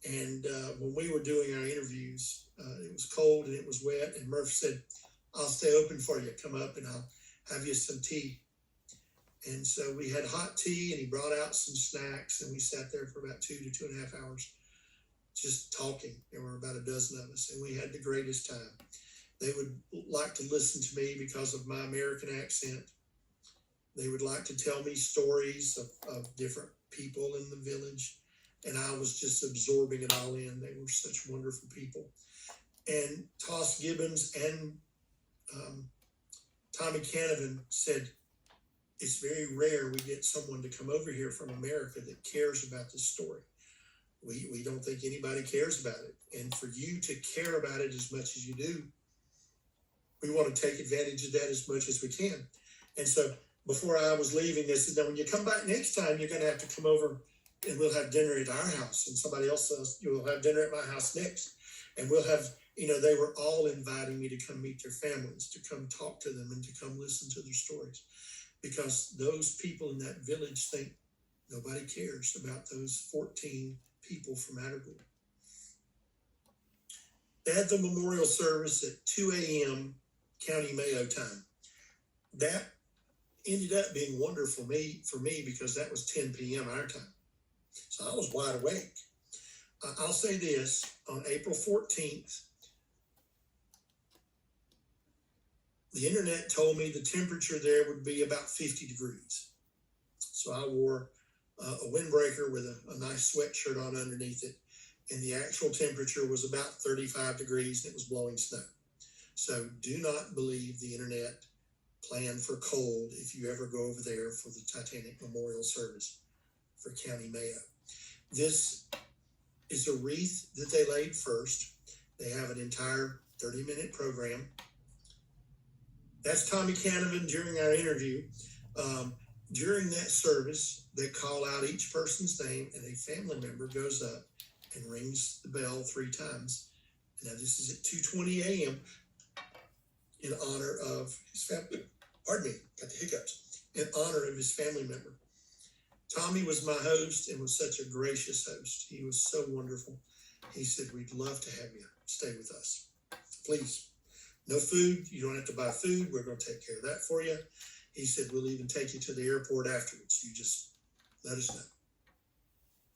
And when we were doing our interviews, it was cold and it was wet. And Murph said, I'll stay open for you. Come up and I'll have you some tea. And so we had hot tea, and he brought out some snacks, and we sat there for about 2 to 2.5 hours just talking. There were about a dozen of us, and we had the greatest time. They would like to listen to me because of my American accent. They would like to tell me stories of different people in the village. And I was just absorbing it all in. They were such wonderful people. And Toss Gibbons and Tommy Canavan said, it's very rare we get someone to come over here from America that cares about this story. We don't think anybody cares about it. And for you to care about it as much as you do, we want to take advantage of that as much as we can. And so before I was leaving, they said, now when you come back next time, you're going to have to come over and we'll have dinner at our house. And somebody else says, you'll have dinner at my house next. And we'll have, they were all inviting me to come meet their families, to come talk to them and to come listen to their stories. Because those people in that village think nobody cares about those 14 people from Addergoole. They had the memorial service at 2 a.m. County Mayo time. That ended up being wonderful for me because that was 10 p.m. our time. So I was wide awake. I'll say this, on April 14th, the internet told me the temperature there would be about 50 degrees. So I wore a windbreaker with a nice sweatshirt on underneath it. And the actual temperature was about 35 degrees and it was blowing snow. So do not believe the internet plan for cold if you ever go over there for the Titanic Memorial Service for County Mayo. This is a wreath that they laid first. They have an entire 30-minute program. That's Tommy Canavan during our interview. During that service, they call out each person's name and a family member goes up and rings the bell 3 times. Now this is at 2:20 a.m. in honor of his family. Pardon me, got the hiccups. In honor of his family member. Tommy was my host and was such a gracious host. He was so wonderful. He said, we'd love to have you stay with us. Please, no food. You don't have to buy food. We're going to take care of that for you. He said, we'll even take you to the airport afterwards. You just let us know.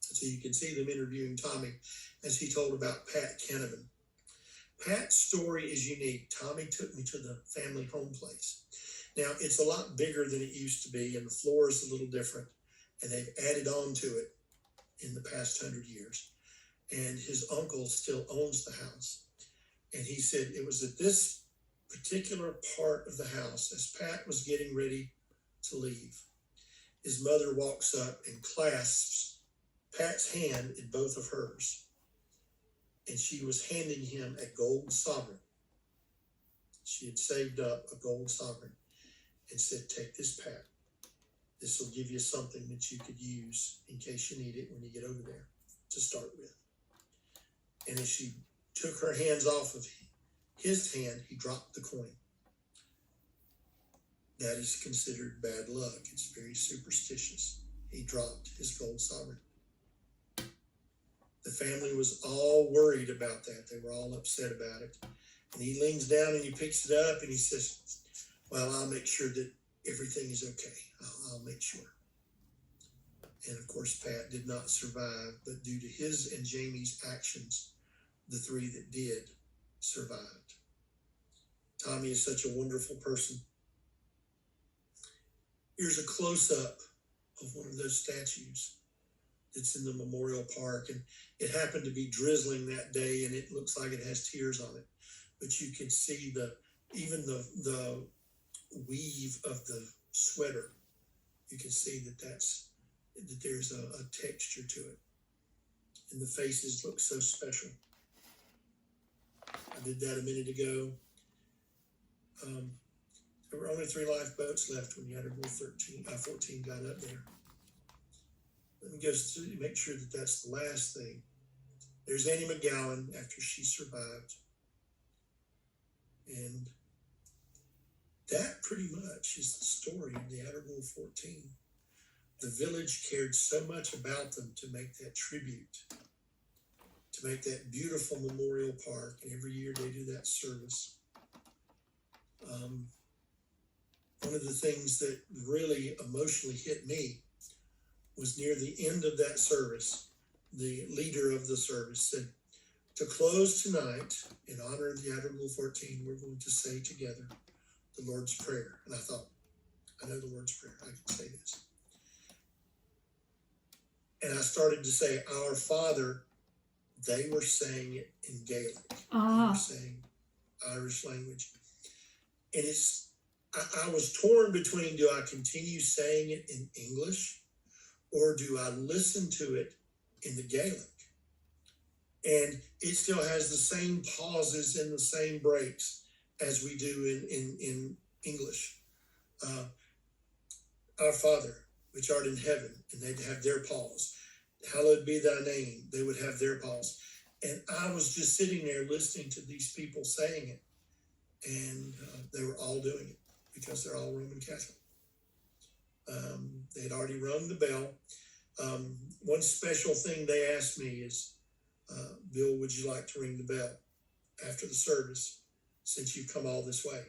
So you can see them interviewing Tommy as he told about Pat Canavan. Pat's story is unique. Tommy took me to the family home place. Now, it's a lot bigger than it used to be, and the floor is a little different, and they've added on to it in the past 100 years. And his uncle still owns the house. And he said it was at this particular part of the house, as Pat was getting ready to leave, his mother walks up and clasps Pat's hand in both of hers. And she was handing him a gold sovereign. She had saved up a gold sovereign and said, take this, Pat. This will give you something that you could use in case you need it when you get over there to start with. And as she took her hands off of his hand, he dropped the coin. That is considered bad luck. It's very superstitious. He dropped his gold sovereign. The family was all worried about that. They were all upset about it. And he leans down and he picks it up and he says, well, I'll make sure that everything is okay. I'll make sure. And of course, Pat did not survive, but due to his and Jamie's actions, the 3 that did survived. Tommy is such a wonderful person. Here's a close-up of one of those statues that's in the memorial park, and it happened to be drizzling that day, and it looks like it has tears on it. But you can see even the weave of the sweater. You can see that there's a texture to it, and the faces look so special. I did that a minute ago. There were only 3 lifeboats left when the Addergoole 14 got up there. Let me go make sure that that's the last thing. There's Annie McGowan after she survived. And that pretty much is the story of the Addergoole 14. The village cared so much about them to make that tribute, to make that beautiful memorial park. And every year they do that service. One of the things that really emotionally hit me was near the end of that service, the leader of the service said, to close tonight, in honor of the Addergoole 14, we're going to say together the Lord's Prayer. And I thought, I know the Lord's Prayer. I can say this. And I started to say, Our Father. They were saying it in Gaelic. They were saying Irish language. And I was torn between, do I continue saying it in English or do I listen to it in the Gaelic? And it still has the same pauses and the same breaks as we do in English. Uh, Our Father, which art in heaven, and they'd have their pause. Hallowed be thy name, they would have their pause. And I was just sitting there listening to these people saying it, and they were all doing it because they're all Roman Catholic. They'd already rung the bell. One special thing they asked me is, Bill, would you like to ring the bell after the service since you've come all this way?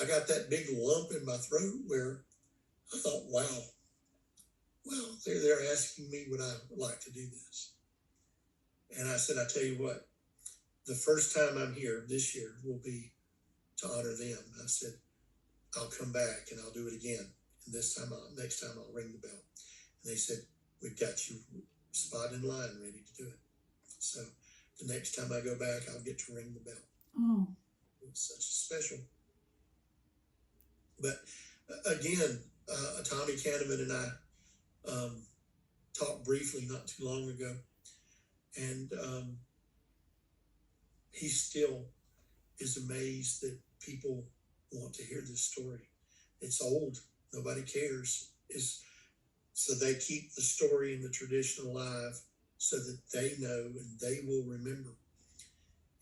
I got that big lump in my throat where I thought, wow, well, they're asking me would I like to do this. And I said, I tell you what, the first time I'm here this year will be to honor them. I said, I'll come back and I'll do it again. And next time I'll ring the bell. And they said, we've got you spot in line ready to do it. So the next time I go back, I'll get to ring the bell. Oh. It's such a special. But again, Tommy Kahneman and I talked briefly not too long ago, and he still is amazed that people want to hear this story. It's old, nobody cares. So they keep the story and the tradition alive so that they know and they will remember.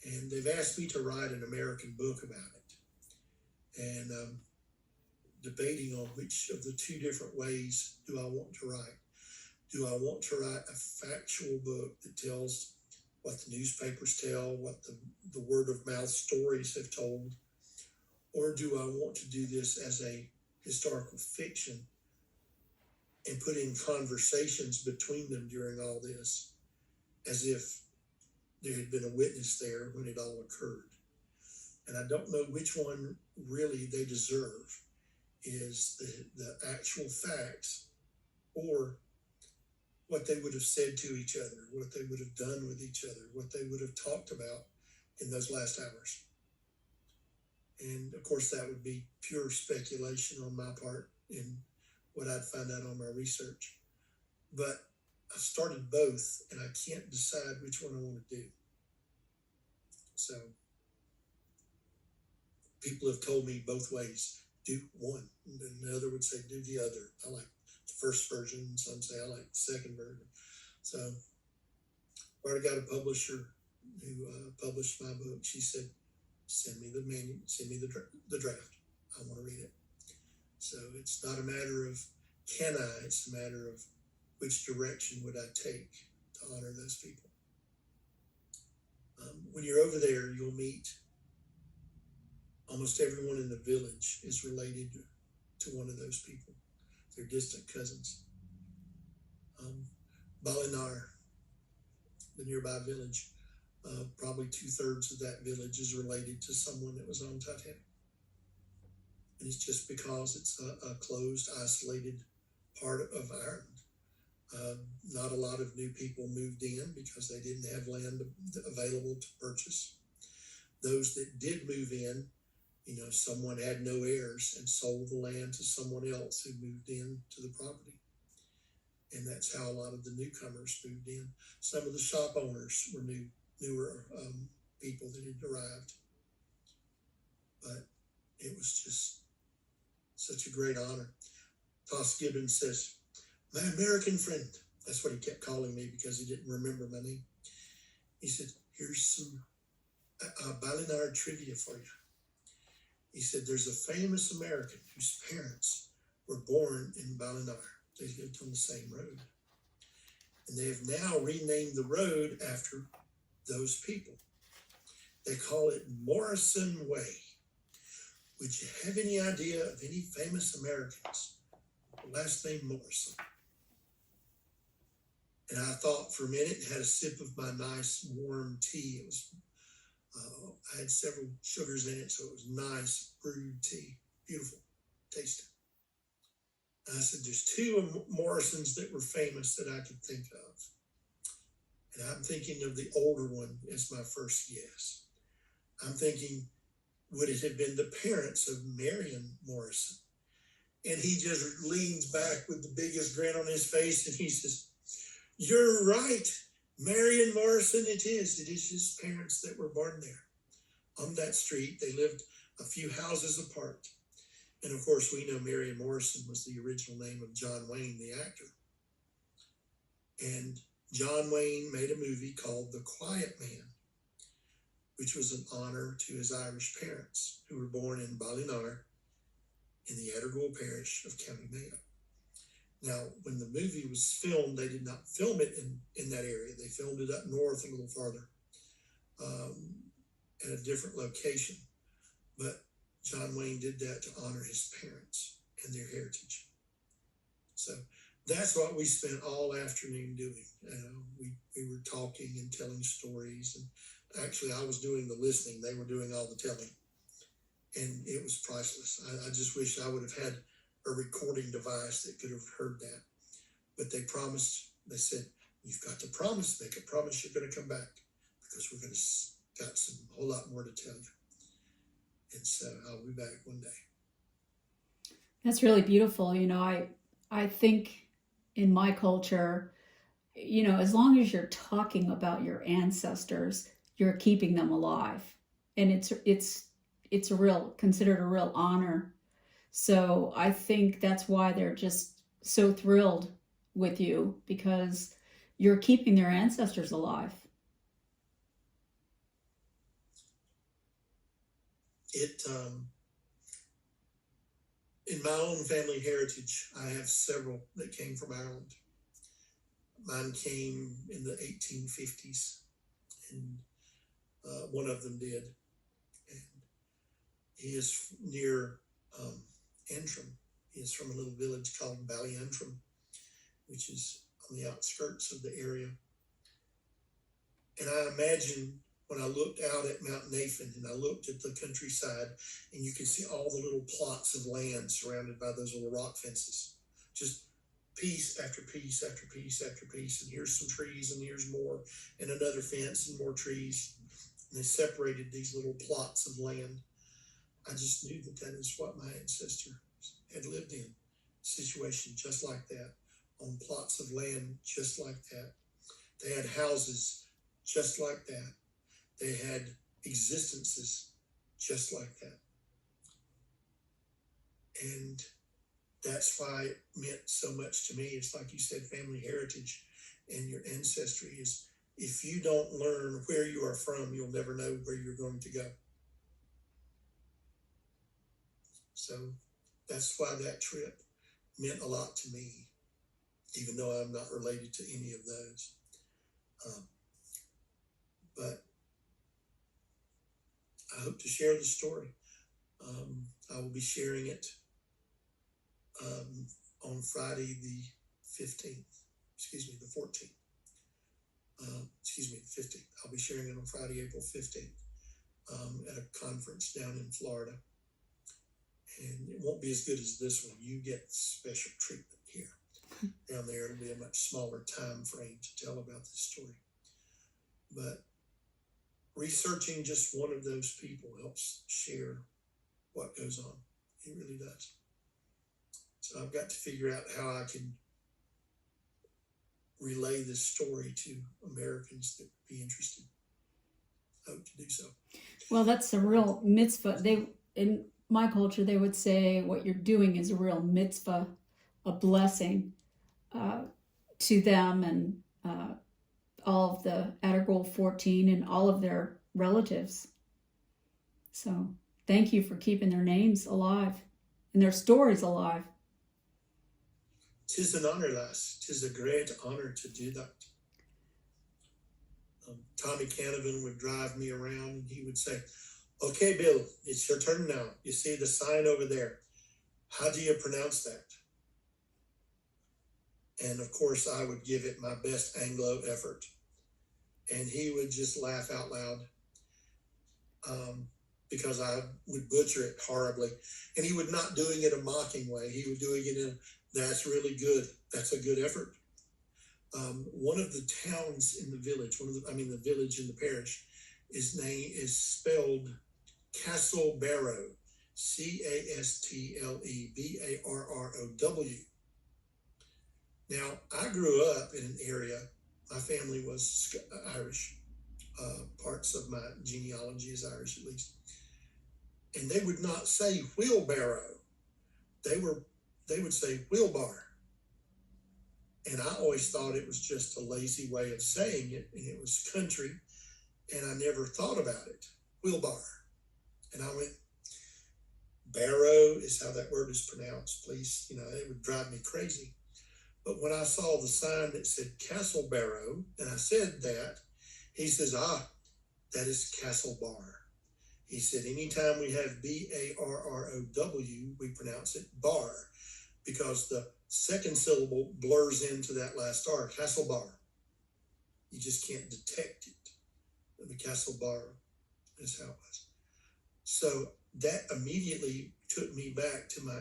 And they've asked me to write an American book about it. And debating on which of the two different ways do I want to write. Do I want to write a factual book that tells what the newspapers tell, what the word of mouth stories have told? Or do I want to do this as a historical fiction and put in conversations between them during all this as if there had been a witness there when it all occurred? And I don't know which one really they deserve. Is the actual facts or what they would have said to each other, what they would have done with each other, what they would have talked about in those last hours. And of course, that would be pure speculation on my part in what I'd find out on my research. But I've started both and I can't decide which one I want to do. So people have told me both ways. Do one, and then the other would say do the other. I like the first version, some say I like the second version. So I already got a publisher who published my book. She said, send me the manual, send me the draft. I want to read it. So it's not a matter of can I, it's a matter of which direction would I take to honor those people. When you're over there, you'll meet almost everyone in the village is related to one of those people. They're distant cousins. Balinar, the nearby village, probably 2/3 of that village is related to someone that was on Titanic. And it's just because it's a closed, isolated part of Ireland. Not a lot of new people moved in because they didn't have land available to purchase. Those that did move in, someone had no heirs and sold the land to someone else who moved in to the property. And that's how a lot of the newcomers moved in. Some of the shop owners were newer people that had arrived. But it was just such a great honor. Toss Gibbons says, my American friend. That's what he kept calling me because he didn't remember my name. He said, here's some Balinar trivia for you. He said, there's a famous American whose parents were born in Balinar. They lived on the same road. And they have now renamed the road after those people. They call it Morrison Way. Would you have any idea of any famous Americans? Last name Morrison. And I thought for a minute, had a sip of my nice warm tea. It was I had several sugars in it, so it was nice brewed tea. Beautiful, tasty. And I said, there's two Morrisons that were famous that I could think of. And I'm thinking of the older one as my first guess. I'm thinking, would it have been the parents of Marion Morrison? And he just leans back with the biggest grin on his face and he says, You're right. Marion Morrison it is. It is his parents that were born there on that street. They lived a few houses apart. And of course, we know Marion Morrison was the original name of John Wayne, the actor. And John Wayne made a movie called The Quiet Man, which was an honor to his Irish parents, who were born in Ballynar in the Addergoole parish of County Mayo. Now, when the movie was filmed, they did not film it in that area. They filmed it up north a little farther, at a different location. But John Wayne did that to honor his parents and their heritage. So that's what we spent all afternoon doing. We were talking and telling stories, and actually I was doing the listening. They were doing all the telling, and it was priceless. I just wish I would have had a recording device that could have heard that. But they promised, they said, you've got to promise, make a promise you're going to come back, because we're going to got some whole lot more to tell you. And so I'll be back one day. That's really beautiful. I think in my culture, as long as you're talking about your ancestors, you're keeping them alive. And it's considered a real honor. So I think that's why they're just so thrilled with you, because you're keeping their ancestors alive. In my own family heritage, I have several that came from Ireland. Mine came in the 1850s, and one of them did. And he is near Antrim. He is from a little village called Ballyantrim, which is on the outskirts of the area. And I imagine when I looked out at Mount Nathan and I looked at the countryside, and you can see all the little plots of land surrounded by those little rock fences, just piece after piece after piece after piece. And here's some trees, and here's more, and another fence, and more trees. And they separated these little plots of land. I just knew that that is what my ancestors had lived in, a situation just like that, on plots of land just like that. They had houses just like that. They had existences just like that. And that's why it meant so much to me. It's like you said, family heritage and your ancestry is, if you don't learn where you are from, you'll never know where you're going to go. So that's why that trip meant a lot to me, even though I'm not related to any of those. But I hope to share the story. I will be sharing it on Friday the 15th, the 14th. The 15th. I'll be sharing it on Friday, April 15th, at a conference down in Florida. And it won't be as good as this one. You get special treatment here. Down there, it'll be a much smaller time frame to tell about this story. But researching just one of those people helps share what goes on. It really does. So I've got to figure out how I can relay this story to Americans that would be interested. I hope to do so. Well, that's a real mitzvah. In my culture, they would say what you're doing is a real mitzvah, a blessing to them and all of the Addergoole 14 and all of their relatives. So thank you for keeping their names alive and their stories alive. 'Tis an honor, lass. 'Tis a great honor to do that. Tommy Canavan would drive me around, and he would say, "Okay, Bill, it's your turn now. You see the sign over there. How do you pronounce that?" And of course, I would give it my best Anglo effort. And he would just laugh out loud because I would butcher it horribly. And he would not doing it a mocking way. He was doing it in, "That's really good. That's a good effort." One of the towns in the village, the village in the parish, his name is spelled Castlebarrow, Castlebarrow. Now, I grew up in an area, my family was Irish. Parts of my genealogy is Irish, at least. And they would not say wheelbarrow. They would say wheelbar. And I always thought it was just a lazy way of saying it, and it was country, and I never thought about it. Wheelbar. And I went, barrow is how that word is pronounced, please. It would drive me crazy. But when I saw the sign that said Castle Barrow, and I said that, he says, that is Castle Bar. He said, anytime we have B-A-R-R-O-W, we pronounce it bar, because the second syllable blurs into that last R, Castle Bar. You just can't detect it. The Castle Bar is how it was. So that immediately took me back to my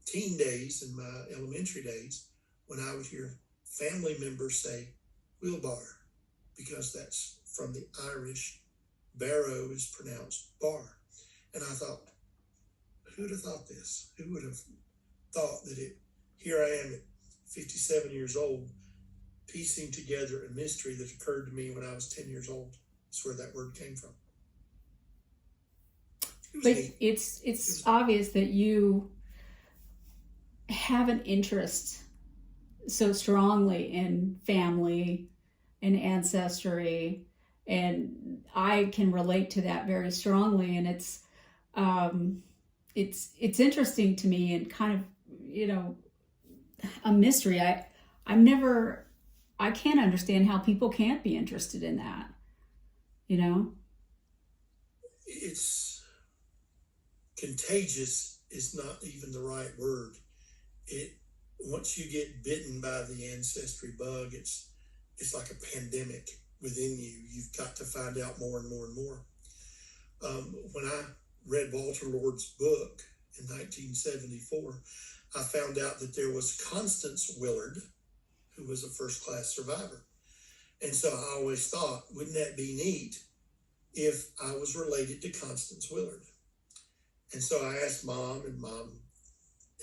teen days and my elementary days, when I would hear family members say wheelbar, because that's from the Irish. Barrow is pronounced bar. And I thought, who would have thought this? Who would have thought that here I am at 57 years old, piecing together a mystery that occurred to me when I was 10 years old. That's where that word came from. But it's obvious that you have an interest so strongly in family and ancestry, and I can relate to that very strongly. And it's interesting to me, and kind of a mystery. I can't understand how people can't be interested in that. It's contagious is not even the right word. Once you get bitten by the ancestry bug, it's like a pandemic within you. You've got to find out more and more and more. When I read Walter Lord's book in 1974, I found out that there was Constance Willard, who was a first-class survivor. And so I always thought, wouldn't that be neat if I was related to Constance Willard? And so I asked Mom, and Mom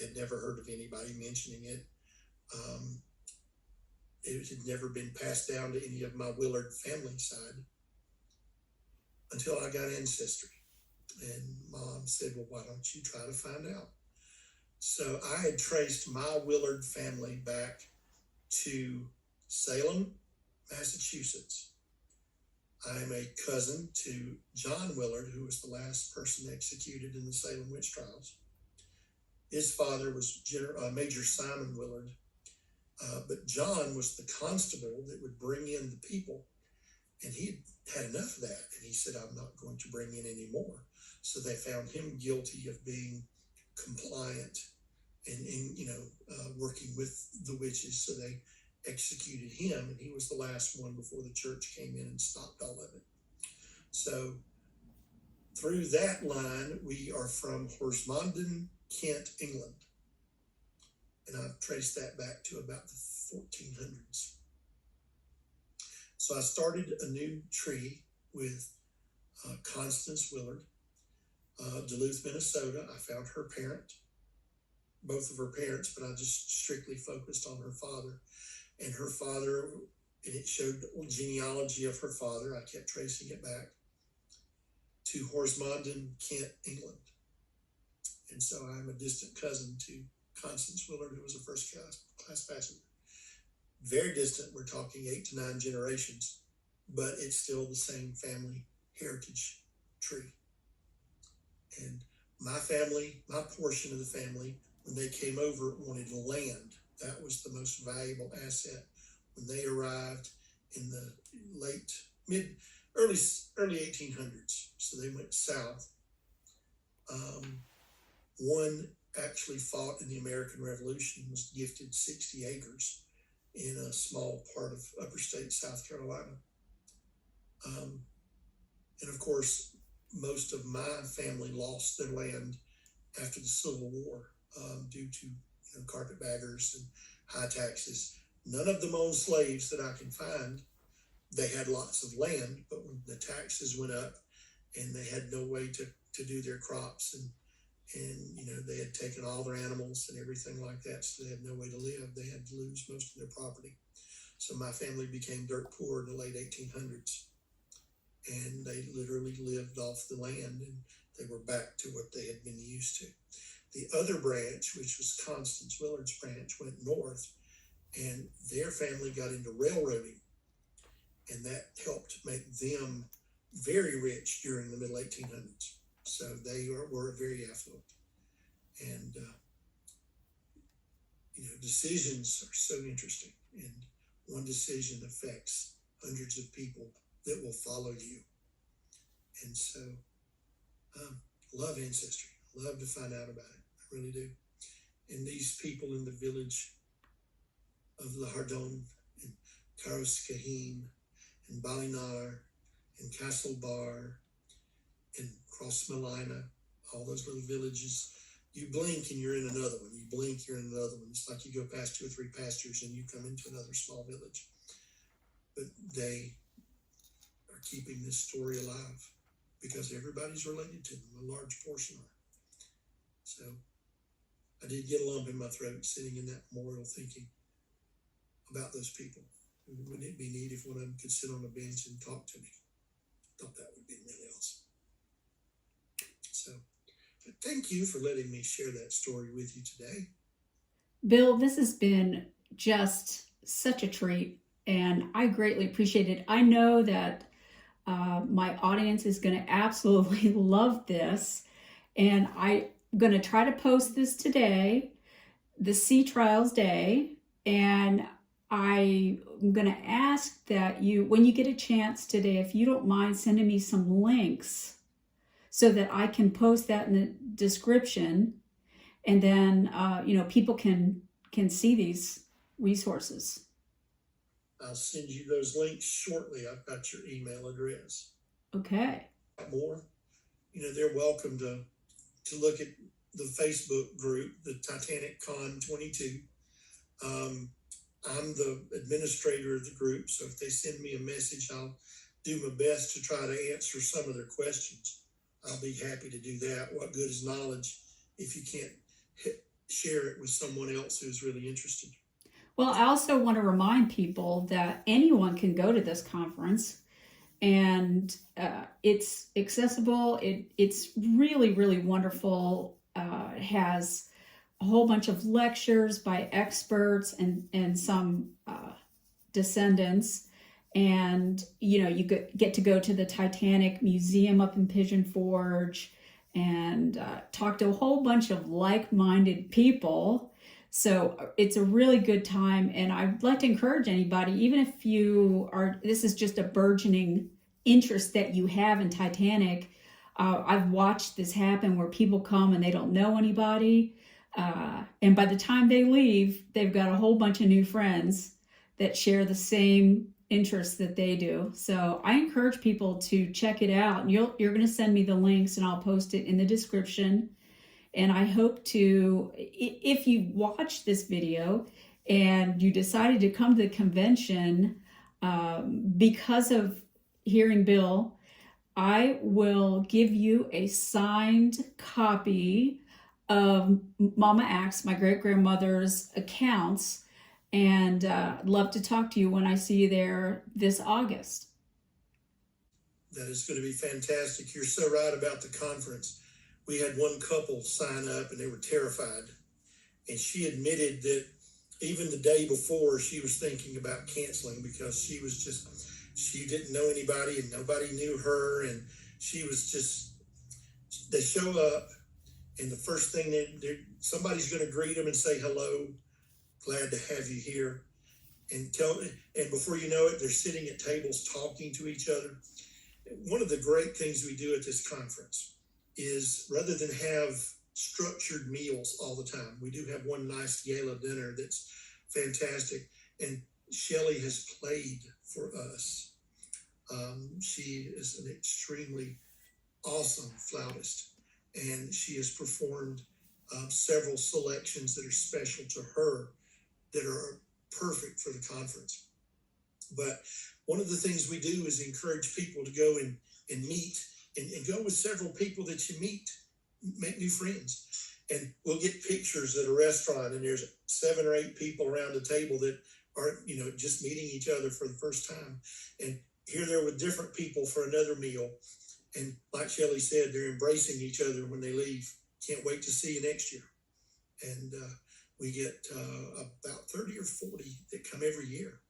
had never heard of anybody mentioning it. It had never been passed down to any of my Willard family side until I got Ancestry. And Mom said, well, why don't you try to find out? So I had traced my Willard family back to Salem, Massachusetts. I am a cousin to John Willard, who was the last person executed in the Salem witch trials. His father was Major Simon Willard, but John was the constable that would bring in the people, and he had enough of that, and he said, I'm not going to bring in any more. So they found him guilty of being compliant and working with the witches, so they executed him, and he was the last one before the church came in and stopped all of it. So through that line, we are from Horsmonden, Kent, England. And I've traced that back to about the 1400s. So I started a new tree with Constance Willard, Duluth, Minnesota. I found her parent, both of her parents, but I just strictly focused on her father. And her father, and it showed the genealogy of her father. I kept tracing it back to Horsmonden, Kent, England. And so I'm a distant cousin to Constance Willard, who was a first class passenger. Very distant, we're talking 8 to 9 generations, but it's still the same family heritage tree. And my family, my portion of the family, when they came over, wanted land. That was the most valuable asset when they arrived in the early 1800s. So they went south. One actually fought in the American Revolution, was gifted 60 acres in a small part of upper state South Carolina. And of course, most of my family lost their land after the Civil War due to carpetbaggers and high taxes. None of them owned slaves that I can find. They had lots of land, but when the taxes went up and they had no way to do their crops And, they had taken all their animals and everything like that, so they had no way to live. They had to lose most of their property. So my family became dirt poor in the late 1800s. And they literally lived off the land, and they were back to what they had been used to. The other branch, which was Constance Willard's branch, went north, and their family got into railroading. And that helped make them very rich during the middle 1800s. So they were very affluent. And, decisions are so interesting. And one decision affects hundreds of people that will follow you. And so, love ancestry. Love to find out about it. I really do. And these people in the village of Lardon and Karoskahim and Balinar and Castlebar and Crossmalina, all those little villages, you blink and you're in another one. You blink, you're in another one. It's like you go past 2 or 3 pastures and you come into another small village. But they are keeping this story alive because everybody's related to them, a large portion are. So I did get a lump in my throat sitting in that memorial thinking about those people. Wouldn't it be neat if one of them could sit on a bench and talk to me? I thought that would be really awesome. So thank you for letting me share that story with you today. Bill, this has been just such a treat, and I greatly appreciate it. I know that my audience is going to absolutely love this, and I'm going to try to post this today, the Sea Trials Day, and I'm going to ask that you, when you get a chance today, if you don't mind sending me some links so that I can post that in the description, and then people can see these resources. I'll send you those links shortly. I've got your email address. Okay. More, they're welcome to look at the Facebook group, the Titanic Con 22. I'm the administrator of the group, so if they send me a message, I'll do my best to try to answer some of their questions. I'll be happy to do that. What good is knowledge if you can't share it with someone else who's really interested? Well, I also want to remind people that anyone can go to this conference, and it's accessible. It's really, really wonderful. It has a whole bunch of lectures by experts and some descendants. And, you get to go to the Titanic Museum up in Pigeon Forge and talk to a whole bunch of like-minded people. So it's a really good time. And I'd like to encourage anybody, even if this is just a burgeoning interest that you have in Titanic. I've watched this happen where people come and they don't know anybody. And by the time they leave, they've got a whole bunch of new friends that share the same interests that they do. So I encourage people to check it out. And you're going to send me the links and I'll post it in the description. And I hope to, if you watch this video and you decided to come to the convention because of hearing Bill, I will give you a signed copy of Mama Axe, my great-grandmother's accounts, and I'd love to talk to you when I see you there this August. That is going to be fantastic. You're so right about the conference. We had one couple sign up and they were terrified. And she admitted that even the day before she was thinking about canceling because she didn't know anybody and nobody knew her. And she was they show up and the first thing somebody's going to greet them and say hello. Glad to have you here. And before you know it, they're sitting at tables talking to each other. One of the great things we do at this conference is rather than have structured meals all the time, we do have one nice gala dinner that's fantastic. And Shelley has played for us. She is an extremely awesome flautist, and she has performed several selections that are special to her that are perfect for the conference. But one of the things we do is encourage people to go and meet and go with several people that you meet make new friends. And we'll get pictures at a restaurant, and there's 7 or 8 people around the table that are, just meeting each other for the first time. And here they're with different people for another meal. And like Shelley said, they're embracing each other when they leave. Can't wait to see you next year. And we get about 30 or 40 that come every year.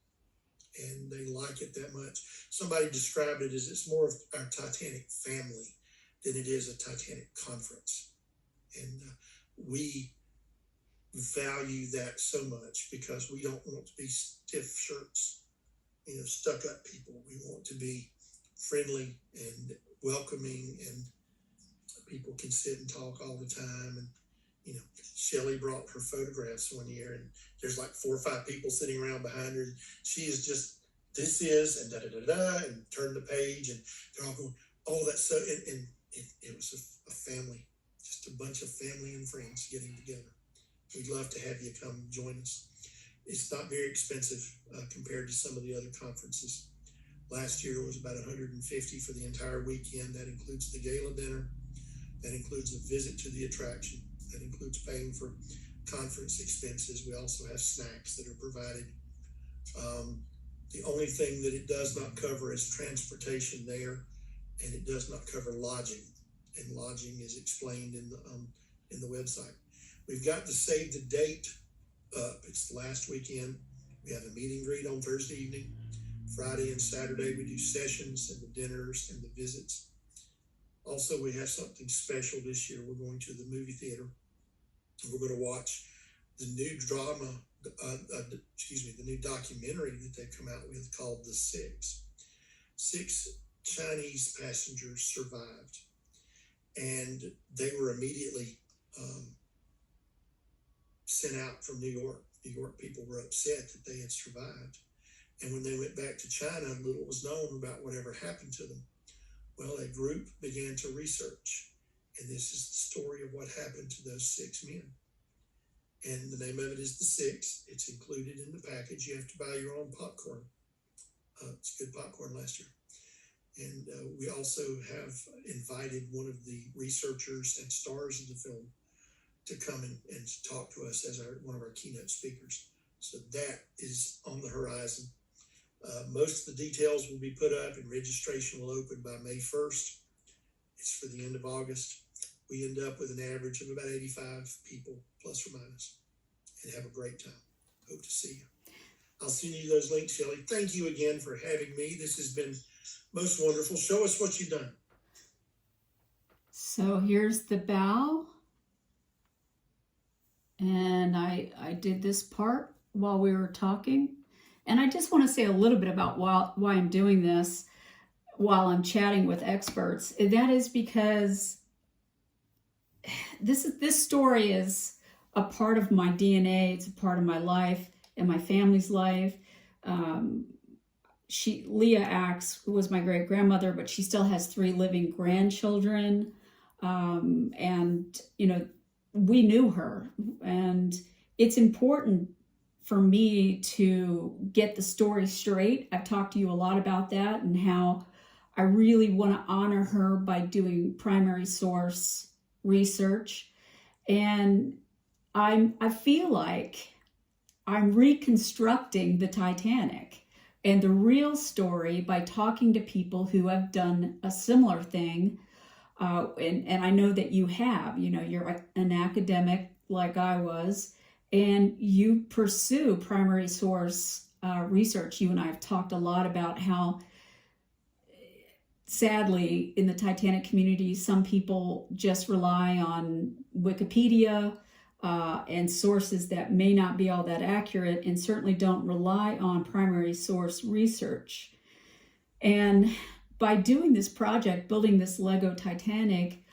And they like it that much. Somebody described it as it's more of our Titanic family than it is a Titanic conference. And we value that so much because we don't want to be stiff shirts, stuck up people. We want to be friendly and welcoming, and people can sit and talk all the time. And Shelley brought her photographs one year, and there's like 4 or 5 people sitting around behind her. She is just, this is, and da-da-da-da, and turn the page, and they're all going, oh, that's so, and it was a family, just a bunch of family and friends getting together. We'd love to have you come join us. It's not very expensive compared to some of the other conferences. Last year it was about $150 for the entire weekend. That includes the gala dinner. That includes a visit to the attraction. That includes paying for conference expenses. We also have snacks that are provided. The only thing that it does not cover is transportation there, and it does not cover lodging. And lodging is explained in the website. We've got the save the date up. It's the last weekend. We have a meet and greet on Thursday evening. Friday and Saturday we do sessions and the dinners and the visits. Also, we have something special this year. We're going to the movie theater. We're going to watch the new the new documentary that they've come out with called The Six. 6 Chinese passengers survived, and they were immediately sent out from New York. New York people were upset that they had survived. And when they went back to China, little was known about whatever happened to them. Well, a group began to research, and this is the story of what happened to those 6 men. And the name of it is The Six. It's included in the package. You have to buy your own popcorn. It's good popcorn last year. And we also have invited one of the researchers and stars of the film to come and talk to us as one of our keynote speakers. So that is on the horizon. Most of the details will be put up, and registration will open by May 1st. It's for the end of August. We end up with an average of about 85 people, plus or minus, and have a great time. Hope to see you. I'll send you those links, Shelley. Thank you again for having me. This has been most wonderful. Show us what you've done. So here's the bow. And I did this part while we were talking. And I just want to say a little bit about why I'm doing this while I'm chatting with experts. And that is because this story is a part of my DNA. It's a part of my life and my family's life. Leah Axe was my great grandmother, but she still has 3 living grandchildren. And we knew her, and it's important for me to get the story straight. I've talked to you a lot about that and how I really want to honor her by doing primary source research. And I feel like I'm reconstructing the Titanic and the real story by talking to people who have done a similar thing. And I know that you have, you're an academic like I was, and you pursue primary source research. You and I have talked a lot about how, sadly, in the Titanic community, some people just rely on Wikipedia and sources that may not be all that accurate, and certainly don't rely on primary source research. And by doing this project, building this Lego Titanic,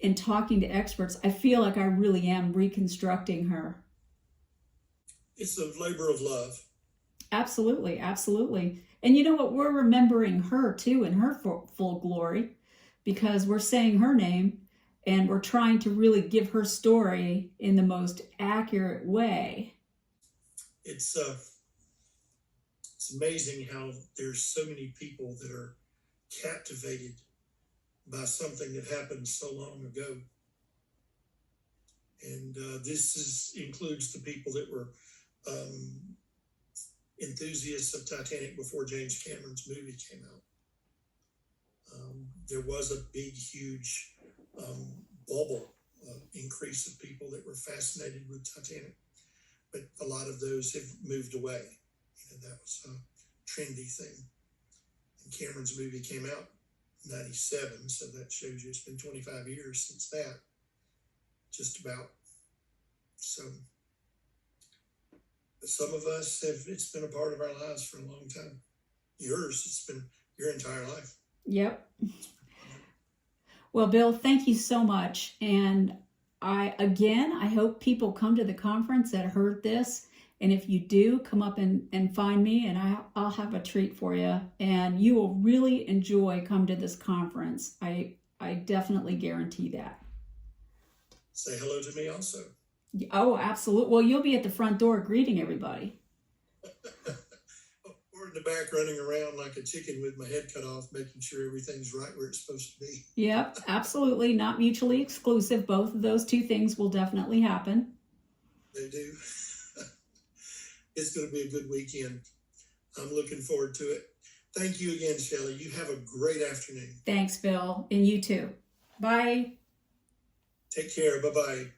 and talking to experts, I feel like I really am reconstructing her. It's a labor of love. Absolutely, absolutely. And you know what? We're remembering her too in her full glory, because we're saying her name and we're trying to really give her story in the most accurate way. It's amazing how there's so many people that are captivated by something that happened so long ago. And includes the people that were enthusiasts of Titanic before James Cameron's movie came out. There was a big, huge bubble increase of people that were fascinated with Titanic, but a lot of those have moved away. That was a trendy thing. And Cameron's movie came out in '97, so that shows you it's been 25 years since that, just about. So some of us it's been a part of our lives for a long time. Yours, it's been your entire life. Yep. Well, Bill, thank you so much. And I hope people come to the conference that heard this. And if you do, come up and find me, and I'll have a treat for you. And you will really enjoy come to this conference. I definitely guarantee that. Say hello to me also. Oh, absolutely. Well, you'll be at the front door greeting everybody. Or in the back running around like a chicken with my head cut off, making sure everything's right where it's supposed to be. Yep, absolutely. Not mutually exclusive. Both of those two things will definitely happen. They do. It's going to be a good weekend. I'm looking forward to it. Thank you again, Shelley. You have a great afternoon. Thanks, Bill. And you too. Bye. Take care. Bye-bye.